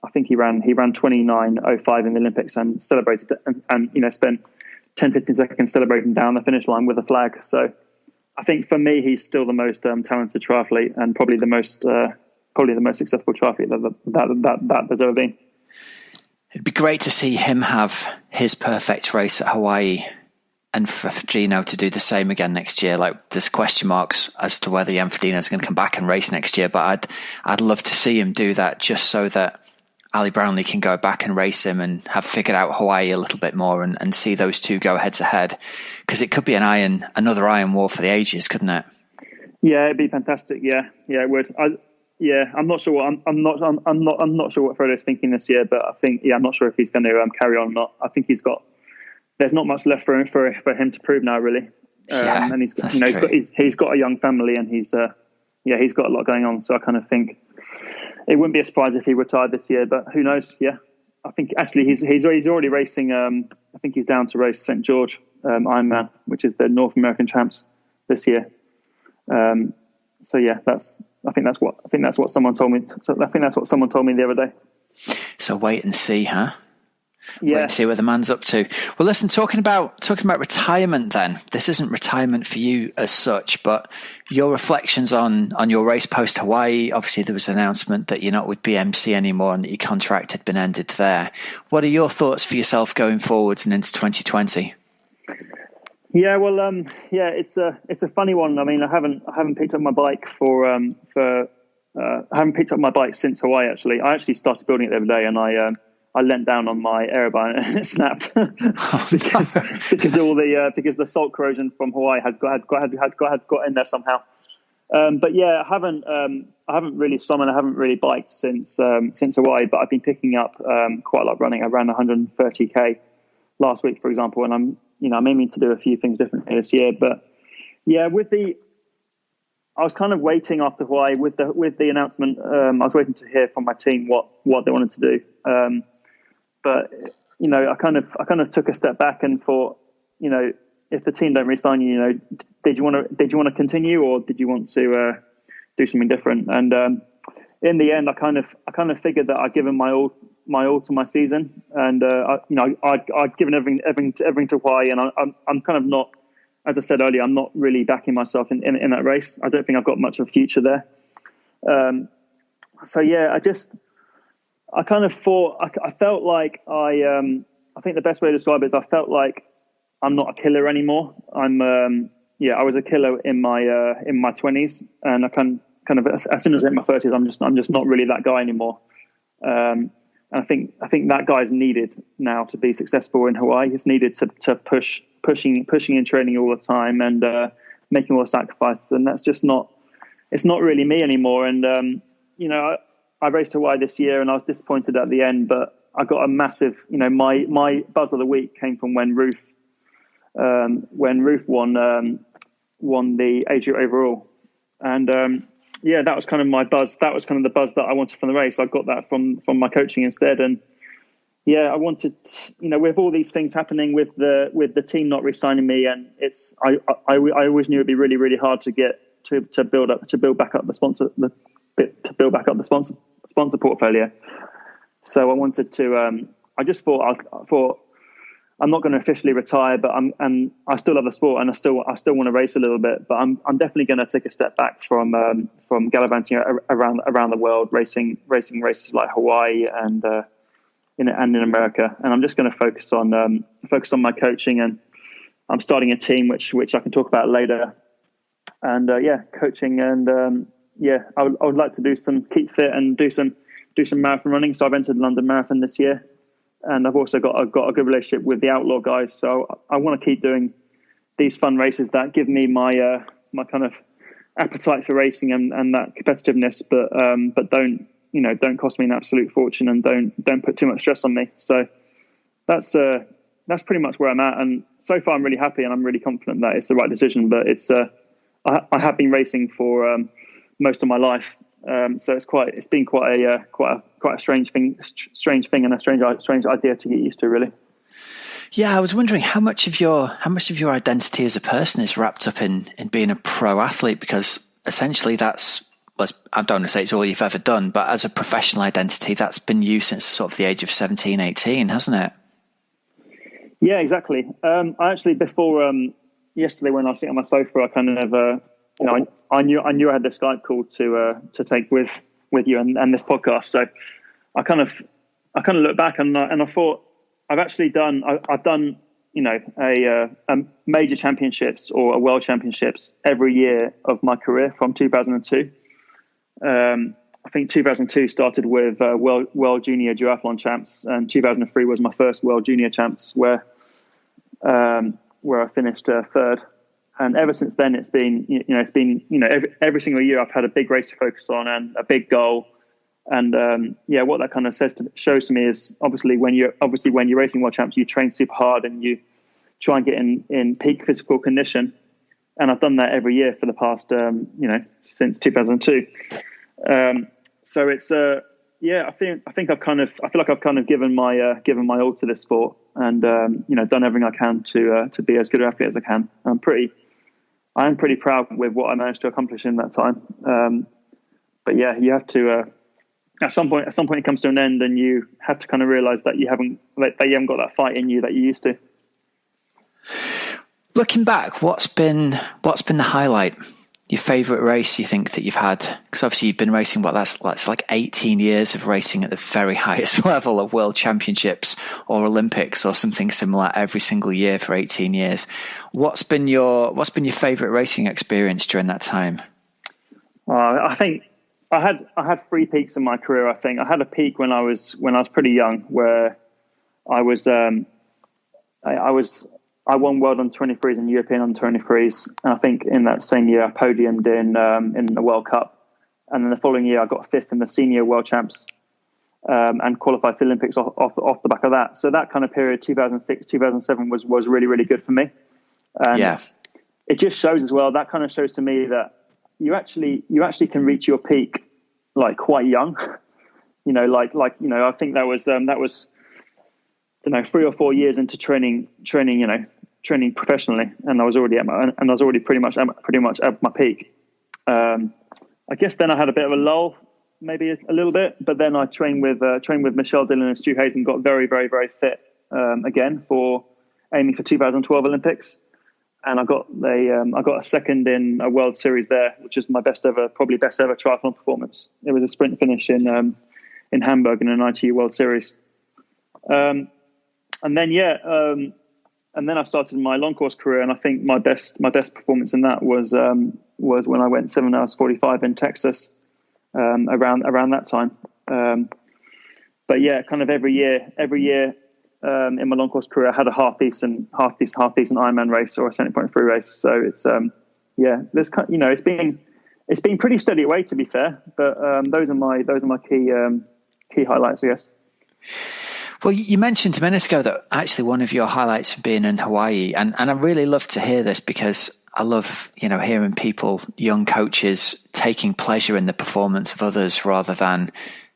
S1: I think he ran 29:05 in the Olympics and celebrated and spent 10-15 seconds celebrating down the finish line with a flag. So I think for me, he's still the most talented triathlete and probably the most successful triathlete that there's ever been.
S2: It'd be great to see him have his perfect race at Hawaii, and for Gino to do the same again next year. Like, there's question marks as to whether Jan Frodeno's going to come back and race next year, but I'd love to see him do that, just so that Ali Brownlee can go back and race him and have figured out Hawaii a little bit more and see those two go head to head, because it could be another iron war for the ages, couldn't it?
S1: Yeah, it'd be fantastic. Yeah, it would. I'm not sure. I'm not sure what Frodo's thinking this year, but I think I'm not sure if he's going to carry on or not. I think there's not much left for him to prove now, really. And he's got a young family, and he's got a lot going on. So I kind of think it wouldn't be a surprise if he retired this year, but who knows? Yeah, I think actually he's already racing. I think he's down to race St. George Ironman, which is the North American champs this year. So yeah, I think that's what someone told me. So I think that's what someone told me the other day.
S2: So wait and see, huh?
S1: Yeah.
S2: Wait and see what the man's up to. Well, listen, talking about retirement then, this isn't retirement for you as such, but your reflections on your race post Hawaii. Obviously there was an announcement that you're not with BMC anymore and that your contract had been ended there. What are your thoughts for yourself going forwards and into 2020?
S1: Yeah, well, it's a funny one. I mean, I haven't picked up my bike I haven't picked up my bike since Hawaii. Actually, I started building it the other day, and I leant down on my aerobike and it snapped because the salt corrosion from Hawaii had got in there somehow. But yeah, I haven't really swum and I haven't really biked since Hawaii. But I've been picking up quite a lot of running. I ran 130k last week, for example, and I'm aiming to do a few things differently this year. But yeah, I was kind of waiting after Hawaii with the announcement. I was waiting to hear from my team what they wanted to do. But I kind of took a step back and thought, if the team don't re-sign you, did you want to continue, or did you want to do something different? And in the end, I kind of figured that I'd given my all to my season, and I'd given everything to Hawaii, and I'm kind of not, as I said earlier, I'm not really backing myself in that race. I don't think I've got much of a future there. So yeah, I kind of thought, I felt like I think the best way to describe it is I felt like I'm not a killer anymore. I was a killer in my 20s, and I kind of as soon as I hit my 30s, I'm just not really that guy anymore. And I think that guy's needed now to be successful in Hawaii. He's needed to pushing and training all the time and making all the sacrifices, and that's just not. It's not really me anymore. And I raced Hawaii this year, and I was disappointed at the end, but I got a massive, my buzz of the week came from when Ruth won the age group overall, and that was kind of my buzz. That was kind of the buzz that I wanted from the race. I got that from my coaching instead, and I wanted, with all these things happening with the team not re-signing me, and I always knew it'd be really, really hard to get to build back up the sponsor portfolio. So I wanted to. I just thought I'm not going to officially retire, but I still love the sport, and I still want to race a little bit. But I'm definitely going to take a step back from gallivanting around the world, racing races like Hawaii and in America. And I'm just going to focus on my coaching, and I'm starting a team which I can talk about later. And coaching, and I would like to keep fit and do some marathon running. So I've entered London Marathon this year. And I've also got a good relationship with the Outlaw guys, so I want to keep doing these fun races that give me my kind of appetite for racing and that competitiveness, but don't cost me an absolute fortune, and don't put too much stress on me. So that's pretty much where I'm at, and so far I'm really happy, and I'm really confident that it's the right decision. But I have been racing for most of my life. So it's been quite a strange thing and a strange idea to get used to, really.
S2: Yeah, I was wondering how much of your identity as a person is wrapped up in being a pro athlete, because essentially I don't want to say it's all you've ever done, but as a professional identity, that's been you since sort of the age of 17, 18, hasn't it?
S1: Yeah, exactly. I actually, before yesterday when I was sitting on my sofa, I kind of I knew I had the Skype call to take with you and this podcast. So I kind of looked back and I thought I've done a major championships or a world championships every year of my career from 2002. I think 2002 started with World Junior Duathlon Champs, and 2003 was my first World Junior Champs where I finished third. And ever since then, it's been every single year I've had a big race to focus on and a big goal. And what that kind of shows to me is obviously when you're racing world champs, you train super hard and you try and get in peak physical condition. And I've done that every year for the past since 2002. So it's I feel like I've kind of given my all to this sport, and done everything I can to be as good an athlete as I can. I am pretty proud with what I managed to accomplish in that time. But yeah, you have to at some point it comes to an end, and you have to kind of realize that you haven't got that fight in you that you used to.
S2: Looking back, what's been the highlight? Your favourite race you think that you've had? Because obviously you've been racing, that's like 18 years of racing at the very highest level of World Championships or Olympics or something similar every single year for 18 years. What's been your favourite racing experience during that time?
S1: I think I had three peaks in my career. I think I had a peak when I was pretty young, where I won World Under-23s and European Under-23s, and I think in that same year I podiumed in the World Cup, and then the following year I got fifth in the Senior World Champs, and qualified for the Olympics off the back of that. So that kind of period, 2006, 2007, was really, really good for me. And it just shows as well. That kind of shows to me that you actually can reach your peak like quite young. I think that was 3 or 4 years into training professionally, and I was already pretty much at my peak. I guess then I had a bit of a lull, maybe a little bit, but then I trained with Michelle Dillon and Stu Hayes and got very, very, very fit again for aiming for 2012 Olympics, and I got a second in a World Series there, which is my best ever triathlon performance. It was a sprint finish in Hamburg in an ITU World Series. And then I started my long course career, and I think my best performance in that was when I went 7 hours 45 in Texas around that time. But yeah, kind of every year in my long course career, I had a half decent Ironman race or a 70.3 race. So it's it's it's been pretty steady away, to be fair. But those are my key highlights, I guess.
S2: Well, you mentioned a minute ago that actually one of your highlights of being in Hawaii, and I really love to hear this because I love, hearing people, young coaches, taking pleasure in the performance of others rather than,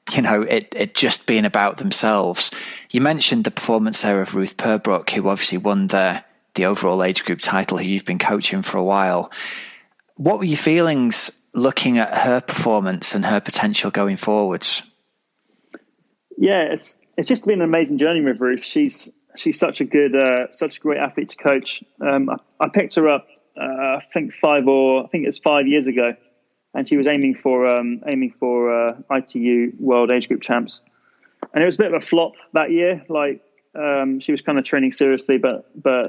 S2: it just being about themselves. You mentioned the performance there of Ruth Purbrook, who obviously won the overall age group title, who you've been coaching for a while. What were your feelings looking at her performance and her potential going forwards?
S1: Yeah, it's just been an amazing journey with Ruth. She's such a great athlete to coach. I picked her up, I think it's 5 years ago, and she was aiming for ITU World Age Group Champs, and it was a bit of a flop that year. She was kind of training seriously, but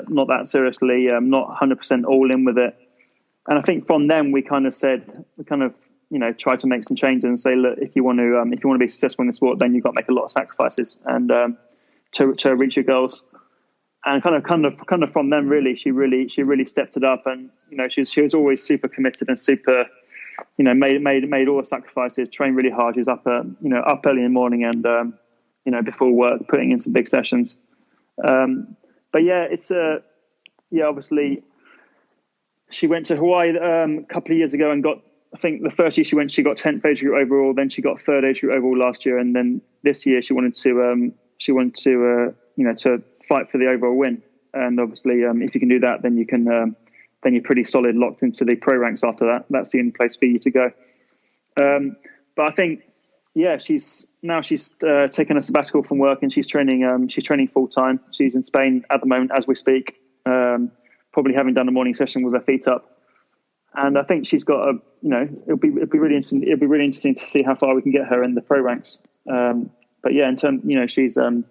S1: not that seriously, not 100% all in with it. And I think from then we tried to make some changes and say, look, if you want to be successful in the sport, then you've got to make a lot of sacrifices and to reach your goals. And kind of from then, really, she really stepped it up. And she was always super committed and super, made all the sacrifices, trained really hard. She was up early in the morning and before work, putting in some big sessions. But yeah, obviously. She went to Hawaii a couple of years ago and I think the first year she went, she got 10th age group overall. Then she got 3rd age group overall last year, and then this year she wanted to to fight for the overall win. And obviously, if you can do that, then you're pretty solid, locked into the pro ranks after that. That's the only place for you to go. But I think, she's taken a sabbatical from work and she's training full time. She's in Spain at the moment as we speak. Probably having done a morning session with her feet up, and I think she's got it'll be really interesting. It'll be really interesting to see how far we can get her in the pro ranks. But yeah, in terms, she's come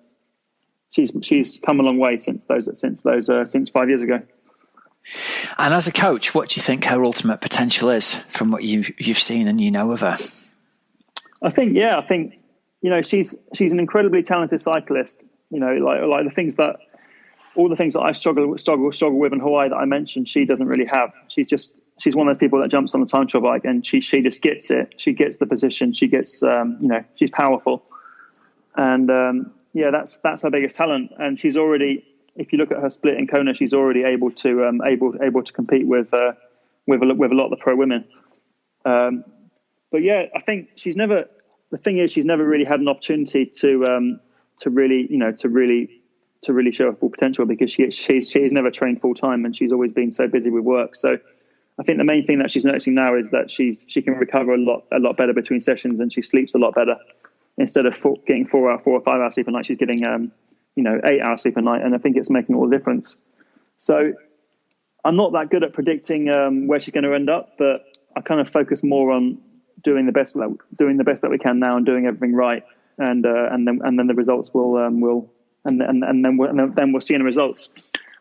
S1: a long way since 5 years ago.
S2: And as a coach, what do you think her ultimate potential is from what you've seen and of her?
S1: I think she's an incredibly talented cyclist. Like the things that. All the things that I struggle with in Hawaii that I mentioned, she doesn't really have. She's one of those people that jumps on the time trial bike and she just gets it. She gets the position. She gets, she's powerful. And that's her biggest talent. And she's already, if you look at her split in Kona, she's already able to compete with a lot of the pro women. But yeah, I think she's never really had an opportunity to really show her full potential because she's never trained full time and she's always been so busy with work. So I think the main thing that she's noticing now is that she can recover a lot better between sessions and she sleeps a lot better instead of getting 4 or 5 hours sleep a night. She's getting 8 hours sleep a night, and I think it's making all the difference. So I'm not that good at predicting where she's going to end up, but I kind of focus more on doing the best that we can now and doing everything right, and then the results will and then we'll see in the results.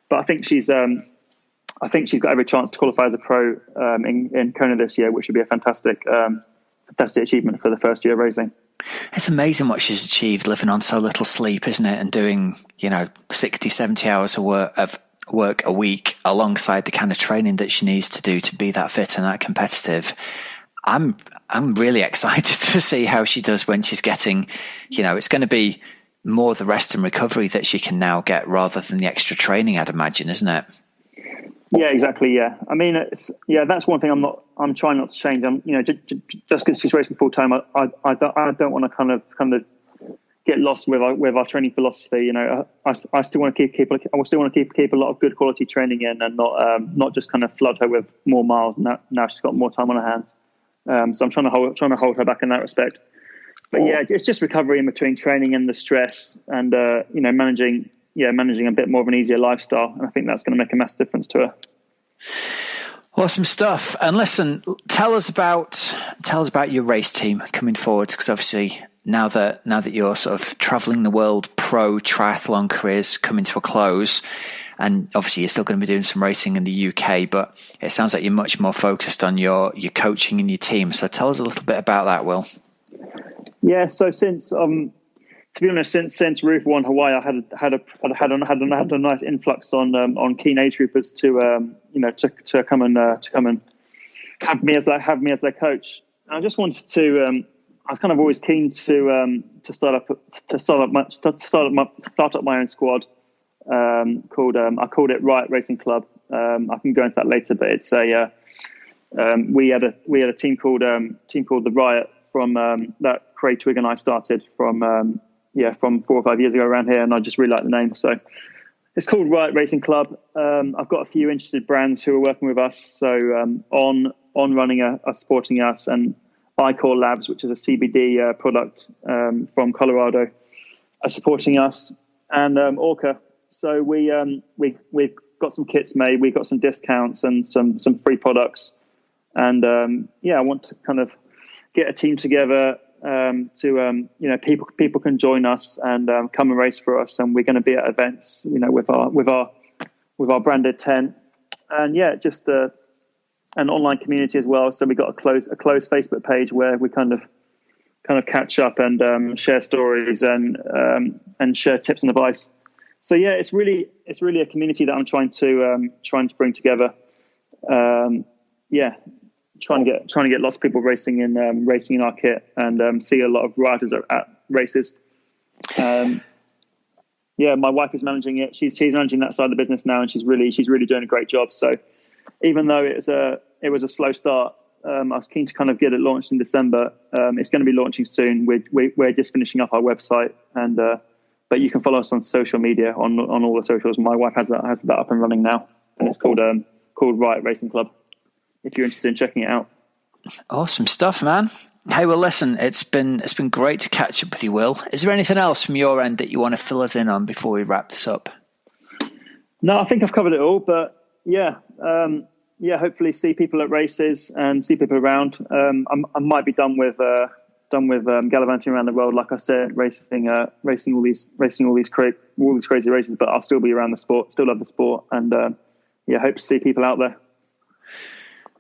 S1: But I think she's got every chance to qualify as a pro in Kona this year, which would be a fantastic achievement for the first year of racing.
S2: It's amazing what she's achieved living on so little sleep, isn't it? And doing 60, 70 hours of work a week alongside the kind of training that she needs to do to be that fit and that competitive. I'm really excited to see how she does when she's getting, it's going to be more the rest and recovery that she can now get rather than the extra training, I'd imagine, isn't it?
S1: Yeah, exactly. Yeah. I mean, that's one thing I'm trying not to change. Just because she's racing full time, I don't want to kind of get lost with our training philosophy. I still want to keep a lot of good quality training in and not just kind of flood her with more miles. Now she's got more time on her hands. So I'm trying to hold her back in that respect. But yeah, it's just recovery in between training and the stress and, managing a bit more of an easier lifestyle. And I think that's going to make a massive difference to her.
S2: Awesome stuff. And listen, tell us about your race team coming forward. Because obviously now that you're sort of traveling the world, pro triathlon careers coming to a close, and obviously you're still going to be doing some racing in the UK, but it sounds like you're much more focused on your coaching and your team. So tell us a little bit about that, Will.
S1: Yeah, so since to be honest, since Ruth won Hawaii, I had a nice influx on keen age groupers to come and have me as their coach. And I just wanted to. I was kind of always keen to start up my own squad. I called it Riot Racing Club. I can go into that later, but it's we had a team called the Riot from that Craig Twigg and I started from 4 or 5 years ago around here, and I just really like the name. So it's called Riot Racing Club. I've got a few interested brands who are working with us. So on running are supporting us, and iCore Labs, which is a CBD product from Colorado, are supporting us, and Orca. So we've got some kits made, we've got some discounts and some free products, and I want to kind of get a team together to people can join us and come and race for us, and we're going to be at events, with our branded tent, and just an online community as well. So we got a closed Facebook page where we kind of catch up and share stories and share tips and advice. So it's really a community that I'm trying to bring together. Trying to get lots of people racing in our kit, and see a lot of riders at races. My wife is managing it. She's managing that side of the business now, and she's really doing a great job. So even though it was a slow start, I was keen to kind of get it launched in December. It's going to be launching soon. We're just finishing up our website, and but you can follow us on social media on all the socials. My wife has that up and running now, and it's called Riot Racing Club, if you're interested in checking it out.
S2: Awesome stuff, man. Hey, well, listen, it's been great to catch up with you, Will. Is there anything else from your end that you want to fill us in on before we wrap this up?
S1: No, I think I've covered it all, but hopefully see people at races and see people around. I might be done with gallivanting around the world, like I said, racing all these crazy races, but I'll still be around the sport, still love the sport, and hope to see people out there.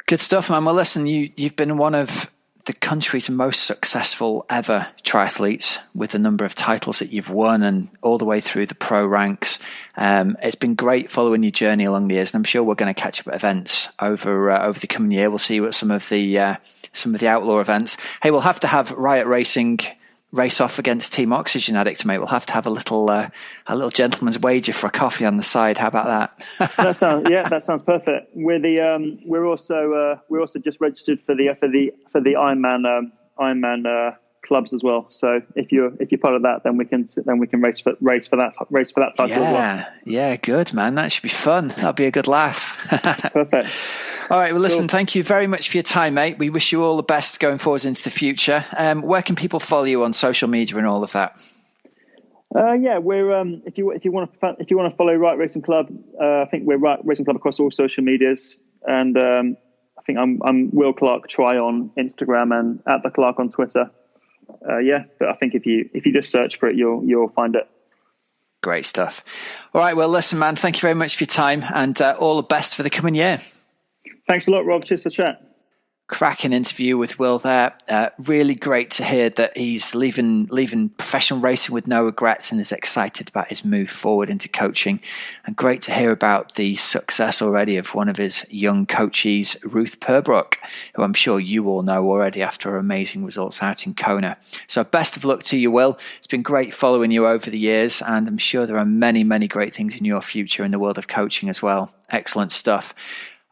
S2: Good stuff, man. Well, listen, you've been one of the country's most successful ever triathletes, with the number of titles that you've won and all the way through the pro ranks. It's been great following your journey along the years, and I'm sure we're going to catch up at events over the coming year. We'll see what some of the outlaw events. Hey, we'll have to have Riot Racing race off against Team Oxygen Addict, mate. We'll have to have a little gentleman's wager for a coffee on the side. How about that?
S1: that sounds perfect. We're also just registered for the Ironman clubs as well. So if you're part of that, then we can race for that title as well.
S2: Yeah, good, man. That should be fun. That'll be a good laugh.
S1: Perfect.
S2: All right, well, listen, Thank you very much for your time, mate. We wish you all the best going forwards into the future. Where can people follow you on social media and all of that?
S1: We're if you want to follow Riot Racing Club, I think we're Riot Racing Club across all social medias, and I think I'm Will Clarke Try on Instagram and @the_Clarke on Twitter. But I think if you just search for it, you'll find it.
S2: Great stuff. All right, well, listen, man, thank you very much for your time, and all the best for the coming year.
S1: Thanks a lot, Rob. Cheers for the chat.
S2: Cracking interview with Will there. Really great to hear that he's leaving professional racing with no regrets and is excited about his move forward into coaching. And great to hear about the success already of one of his young coaches, Ruth Purbrook, who I'm sure you all know already after her amazing results out in Kona. So best of luck to you, Will. It's been great following you over the years, and I'm sure there are many, many great things in your future in the world of coaching as well. Excellent stuff.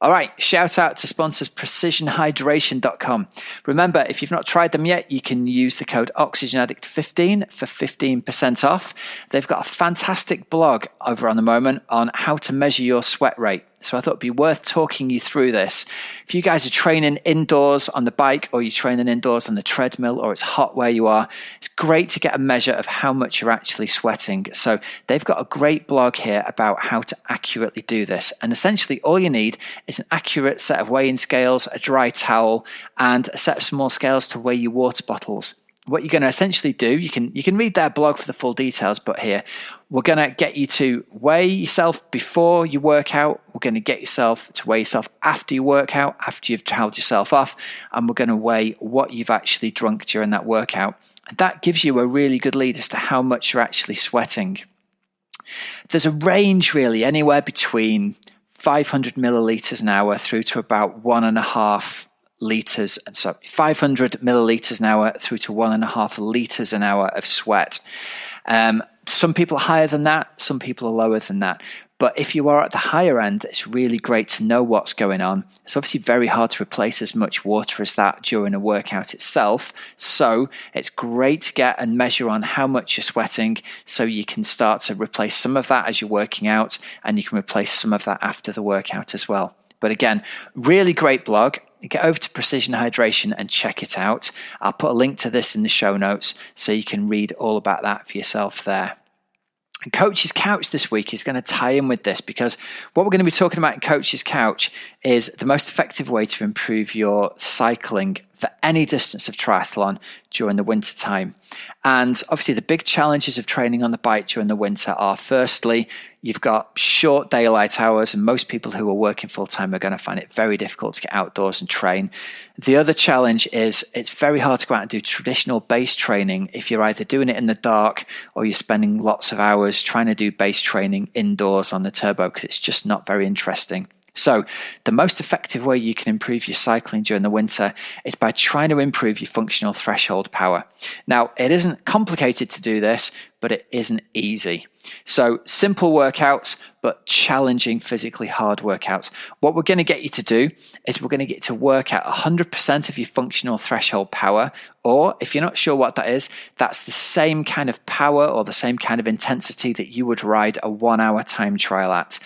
S2: All right, shout out to sponsors precisionhydration.com. Remember, if you've not tried them yet, you can use the code OxygenAddict15 for 15% off. They've got a fantastic blog over on the moment on how to measure your sweat rate. So I thought it'd be worth talking you through this. If you guys are training indoors on the bike, or you're training indoors on the treadmill, or it's hot where you are, it's great to get a measure of how much you're actually sweating. So they've got a great blog here about how to accurately do this. And essentially all you need is an accurate set of weighing scales, a dry towel, and a set of small scales to weigh your water bottles. What you're going to essentially do, you can read their blog for the full details, but here, we're going to get you to weigh yourself before you work out. We're going to get yourself to weigh yourself after you work out, after you've held yourself off, and we're going to weigh what you've actually drunk during that workout. And that gives you a really good lead as to how much you're actually sweating. There's a range really, anywhere between 500 milliliters an hour through to about 1.5 liters, and so 500 milliliters an hour through to 1.5 liters an hour of sweat. Some people are higher than that, some people are lower than that. But if you are at the higher end, it's really great to know what's going on. It's obviously very hard to replace as much water as that during a workout itself. So it's great to get and measure on how much you're sweating so you can start to replace some of that as you're working out, and you can replace some of that after the workout as well. But again, really great blog. Get over to Precision Hydration and check it out. I'll put a link to this in the show notes so you can read all about that for yourself there. And Coach's Couch this week is going to tie in with this, because what we're going to be talking about in Coach's Couch is the most effective way to improve your cycling for any distance of triathlon during the winter time. And obviously the big challenges of training on the bike during the winter are, firstly, you've got short daylight hours, and most people who are working full time are going to find it very difficult to get outdoors and train. The other challenge is it's very hard to go out and do traditional base training if you're either doing it in the dark or you're spending lots of hours trying to do base training indoors on the turbo, because it's just not very interesting. So the most effective way you can improve your cycling during the winter is by trying to improve your functional threshold power. Now, it isn't complicated to do this, but it isn't easy. So simple workouts, but challenging, physically hard workouts. What we're going to get you to do is we're going to get you to work at 100% of your functional threshold power, or if you're not sure what that is, that's the same kind of power or the same kind of intensity that you would ride a 1 hour time trial at.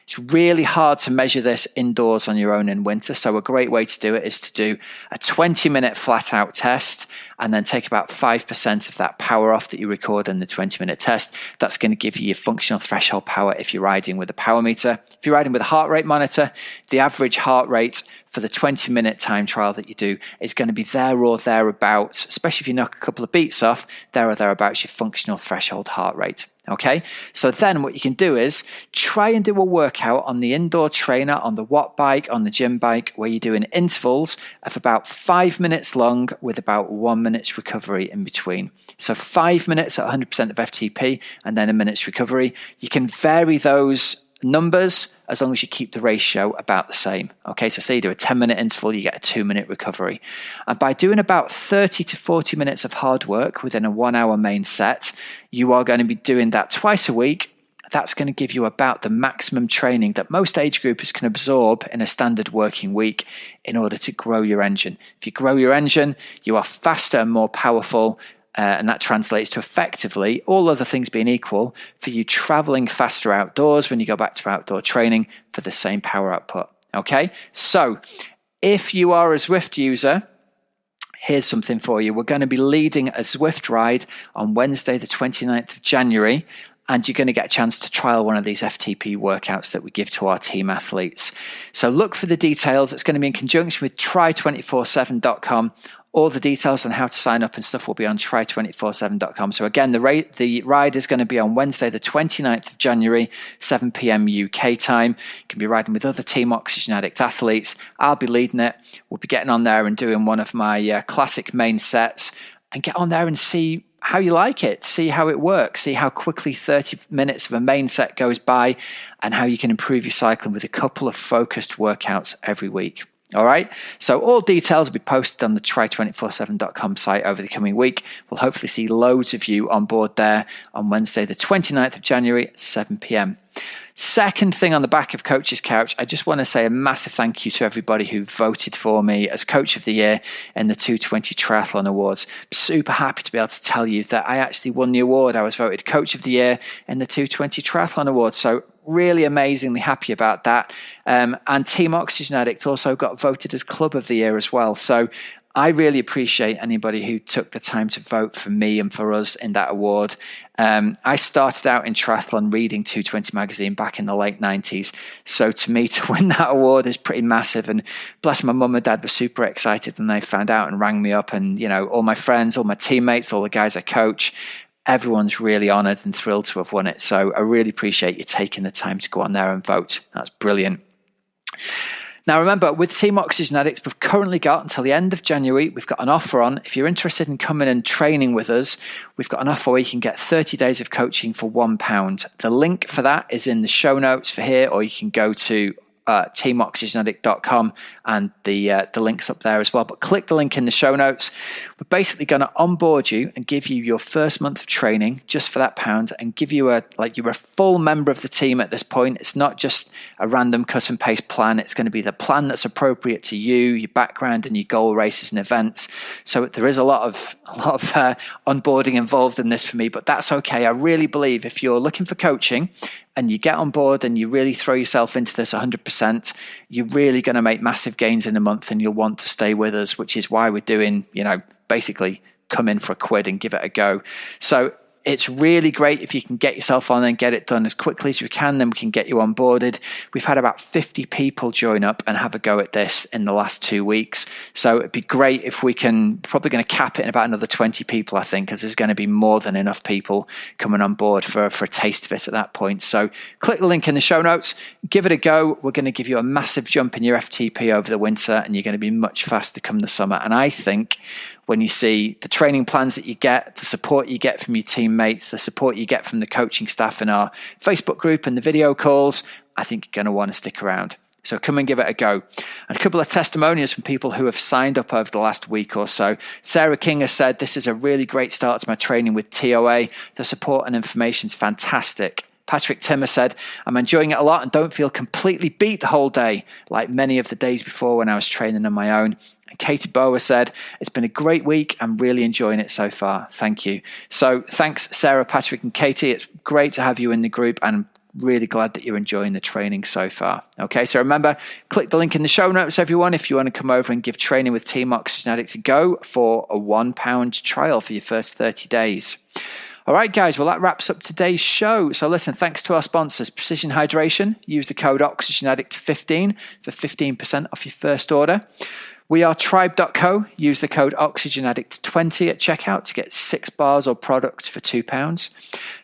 S2: It's really hard to measure this indoors on your own in winter, so a great way to do it is to do a 20-minute flat-out test and then take about 5% of that power off that you record in the 20-minute test. That's going to give you your functional threshold power if you're riding with a power meter. If you're riding with a heart rate monitor, the average heart rate for the 20-minute time trial that you do is going to be there or thereabouts, especially if you knock a couple of beats off, there or thereabouts your functional threshold heart rate. Okay, so then what you can do is try and do a workout on the indoor trainer, on the watt bike, on the gym bike, where you're doing intervals of about 5 minutes long with about 1 minute's recovery in between. So 5 minutes at 100% of FTP and then a minute's recovery. You can vary those numbers as long as you keep the ratio about the same. Okay, so say you do a 10-minute interval, you get a 2-minute recovery. And by doing about 30 to 40 minutes of hard work within a 1 hour main set, you are going to be doing that twice a week. That's going to give you about the maximum training that most age groupers can absorb in a standard working week in order to grow your engine. If you grow your engine, you are faster and more powerful. And that translates to effectively, all other things being equal, for you traveling faster outdoors when you go back to outdoor training for the same power output. Okay, so if you are a Zwift user, here's something for you. We're going to be leading a Zwift ride on Wednesday, the 29th of January. And you're going to get a chance to trial one of these FTP workouts that we give to our team athletes. So look for the details. It's going to be in conjunction with try247.com. All the details on how to sign up and stuff will be on try247.com. So again, the ride is going to be on Wednesday, the 29th of January, 7 p.m. UK time. You can be riding with other Team Oxygen Addict athletes. I'll be leading it. We'll be getting on there and doing one of my classic main sets, and get on there and see how you like it, see how it works, see how quickly 30 minutes of a main set goes by, and how you can improve your cycling with a couple of focused workouts every week. All right, so all details will be posted on the try247.com site over the coming week. We'll hopefully see loads of you on board there on Wednesday, the 29th of January at 7 p.m. Second thing on the back of Coach's Couch, I just want to say a massive thank you to everybody who voted for me as Coach of the Year in the 220 Triathlon Awards. I'm super happy to be able to tell you that I actually won the award. I was voted Coach of the Year in the 220 Triathlon Awards. So really amazingly happy about that. And Team Oxygen Addict also got voted as Club of the Year as well. So I really appreciate anybody who took the time to vote for me and for us in that award. I started out in triathlon reading 220 magazine back in the late 90s. So to me, to win that award is pretty massive. And bless, my mum and dad were super excited when they found out and rang me up. And, you know, all my friends, all my teammates, all the guys I coach, everyone's really honoured and thrilled to have won it. So I really appreciate you taking the time to go on there and vote. That's brilliant. Now, remember, with Team Oxygen Addicts, we've currently got until the end of January, we've got an offer on. If you're interested in coming and training with us, we've got an offer where you can get 30 days of coaching for £1. The link for that is in the show notes for here, or you can go to teamoxygenetic.com, and the link's up there as well. But click the link in the show notes. We're basically going to onboard you and give you your first month of training just for that £1, and give you you're a full member of the team at this point. It's not just a random cut and paste plan. It's going to be the plan that's appropriate to you, your background, and your goal, races and events. So there is a lot of onboarding involved in this for me, but that's okay. I really believe if you're looking for coaching and you get on board and you really throw yourself into this 100%, you're really going to make massive gains in a month, and you'll want to stay with us, which is why we're doing, basically come in for a quid and give it a go. So it's really great if you can get yourself on and get it done as quickly as we can, then we can get you onboarded. We've had about 50 people join up and have a go at this in the last 2 weeks. So it'd be great if we can, probably going to cap it in about another 20 people, I think, because there's going to be more than enough people coming on board for a taste of it at that point. So click the link in the show notes, give it a go. We're going to give you a massive jump in your FTP over the winter, and you're going to be much faster come the summer. And I think when you see the training plans that you get, the support you get from your teammates, the support you get from the coaching staff in our Facebook group and the video calls, I think you're going to want to stick around. So come and give it a go. And a couple of testimonials from people who have signed up over the last week or so. Sarah King has said, "This is a really great start to my training with TOA. The support and information is fantastic." Patrick Timmer said, "I'm enjoying it a lot and don't feel completely beat the whole day like many of the days before when I was training on my own." And Katie Bower said, "It's been a great week. I'm really enjoying it so far. Thank you." So thanks, Sarah, Patrick, and Katie. It's great to have you in the group, and I'm really glad that you're enjoying the training so far. Okay, so remember, click the link in the show notes, everyone, if you want to come over and give training with Team Oxygenetic a go for a £1 trial for your first 30 days. All right, guys, well, that wraps up today's show. So listen, thanks to our sponsors, Precision Hydration. Use the code OxygenAddict15 for 15% off your first order. We are Tribe.co. Use the code OxygenAddict20 at checkout to get 6 bars or products for £2.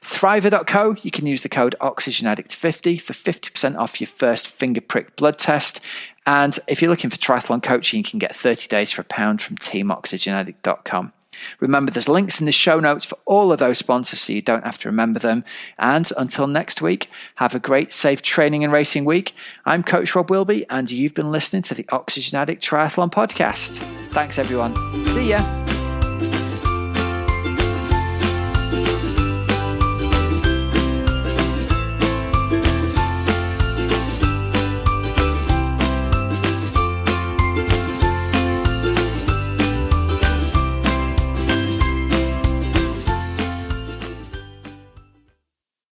S2: Thriver.co. You can use the code OxygenAddict50 for 50% off your first finger prick blood test. And if you're looking for triathlon coaching, you can get 30 days for £1 from teamoxygenaddict.com. Remember, there's links in the show notes for all of those sponsors so you don't have to remember them. And until next week, have a great, safe training and racing week. I'm Coach Rob Wilby, and you've been listening to the Oxygen Addict Triathlon Podcast. Thanks, everyone. See ya.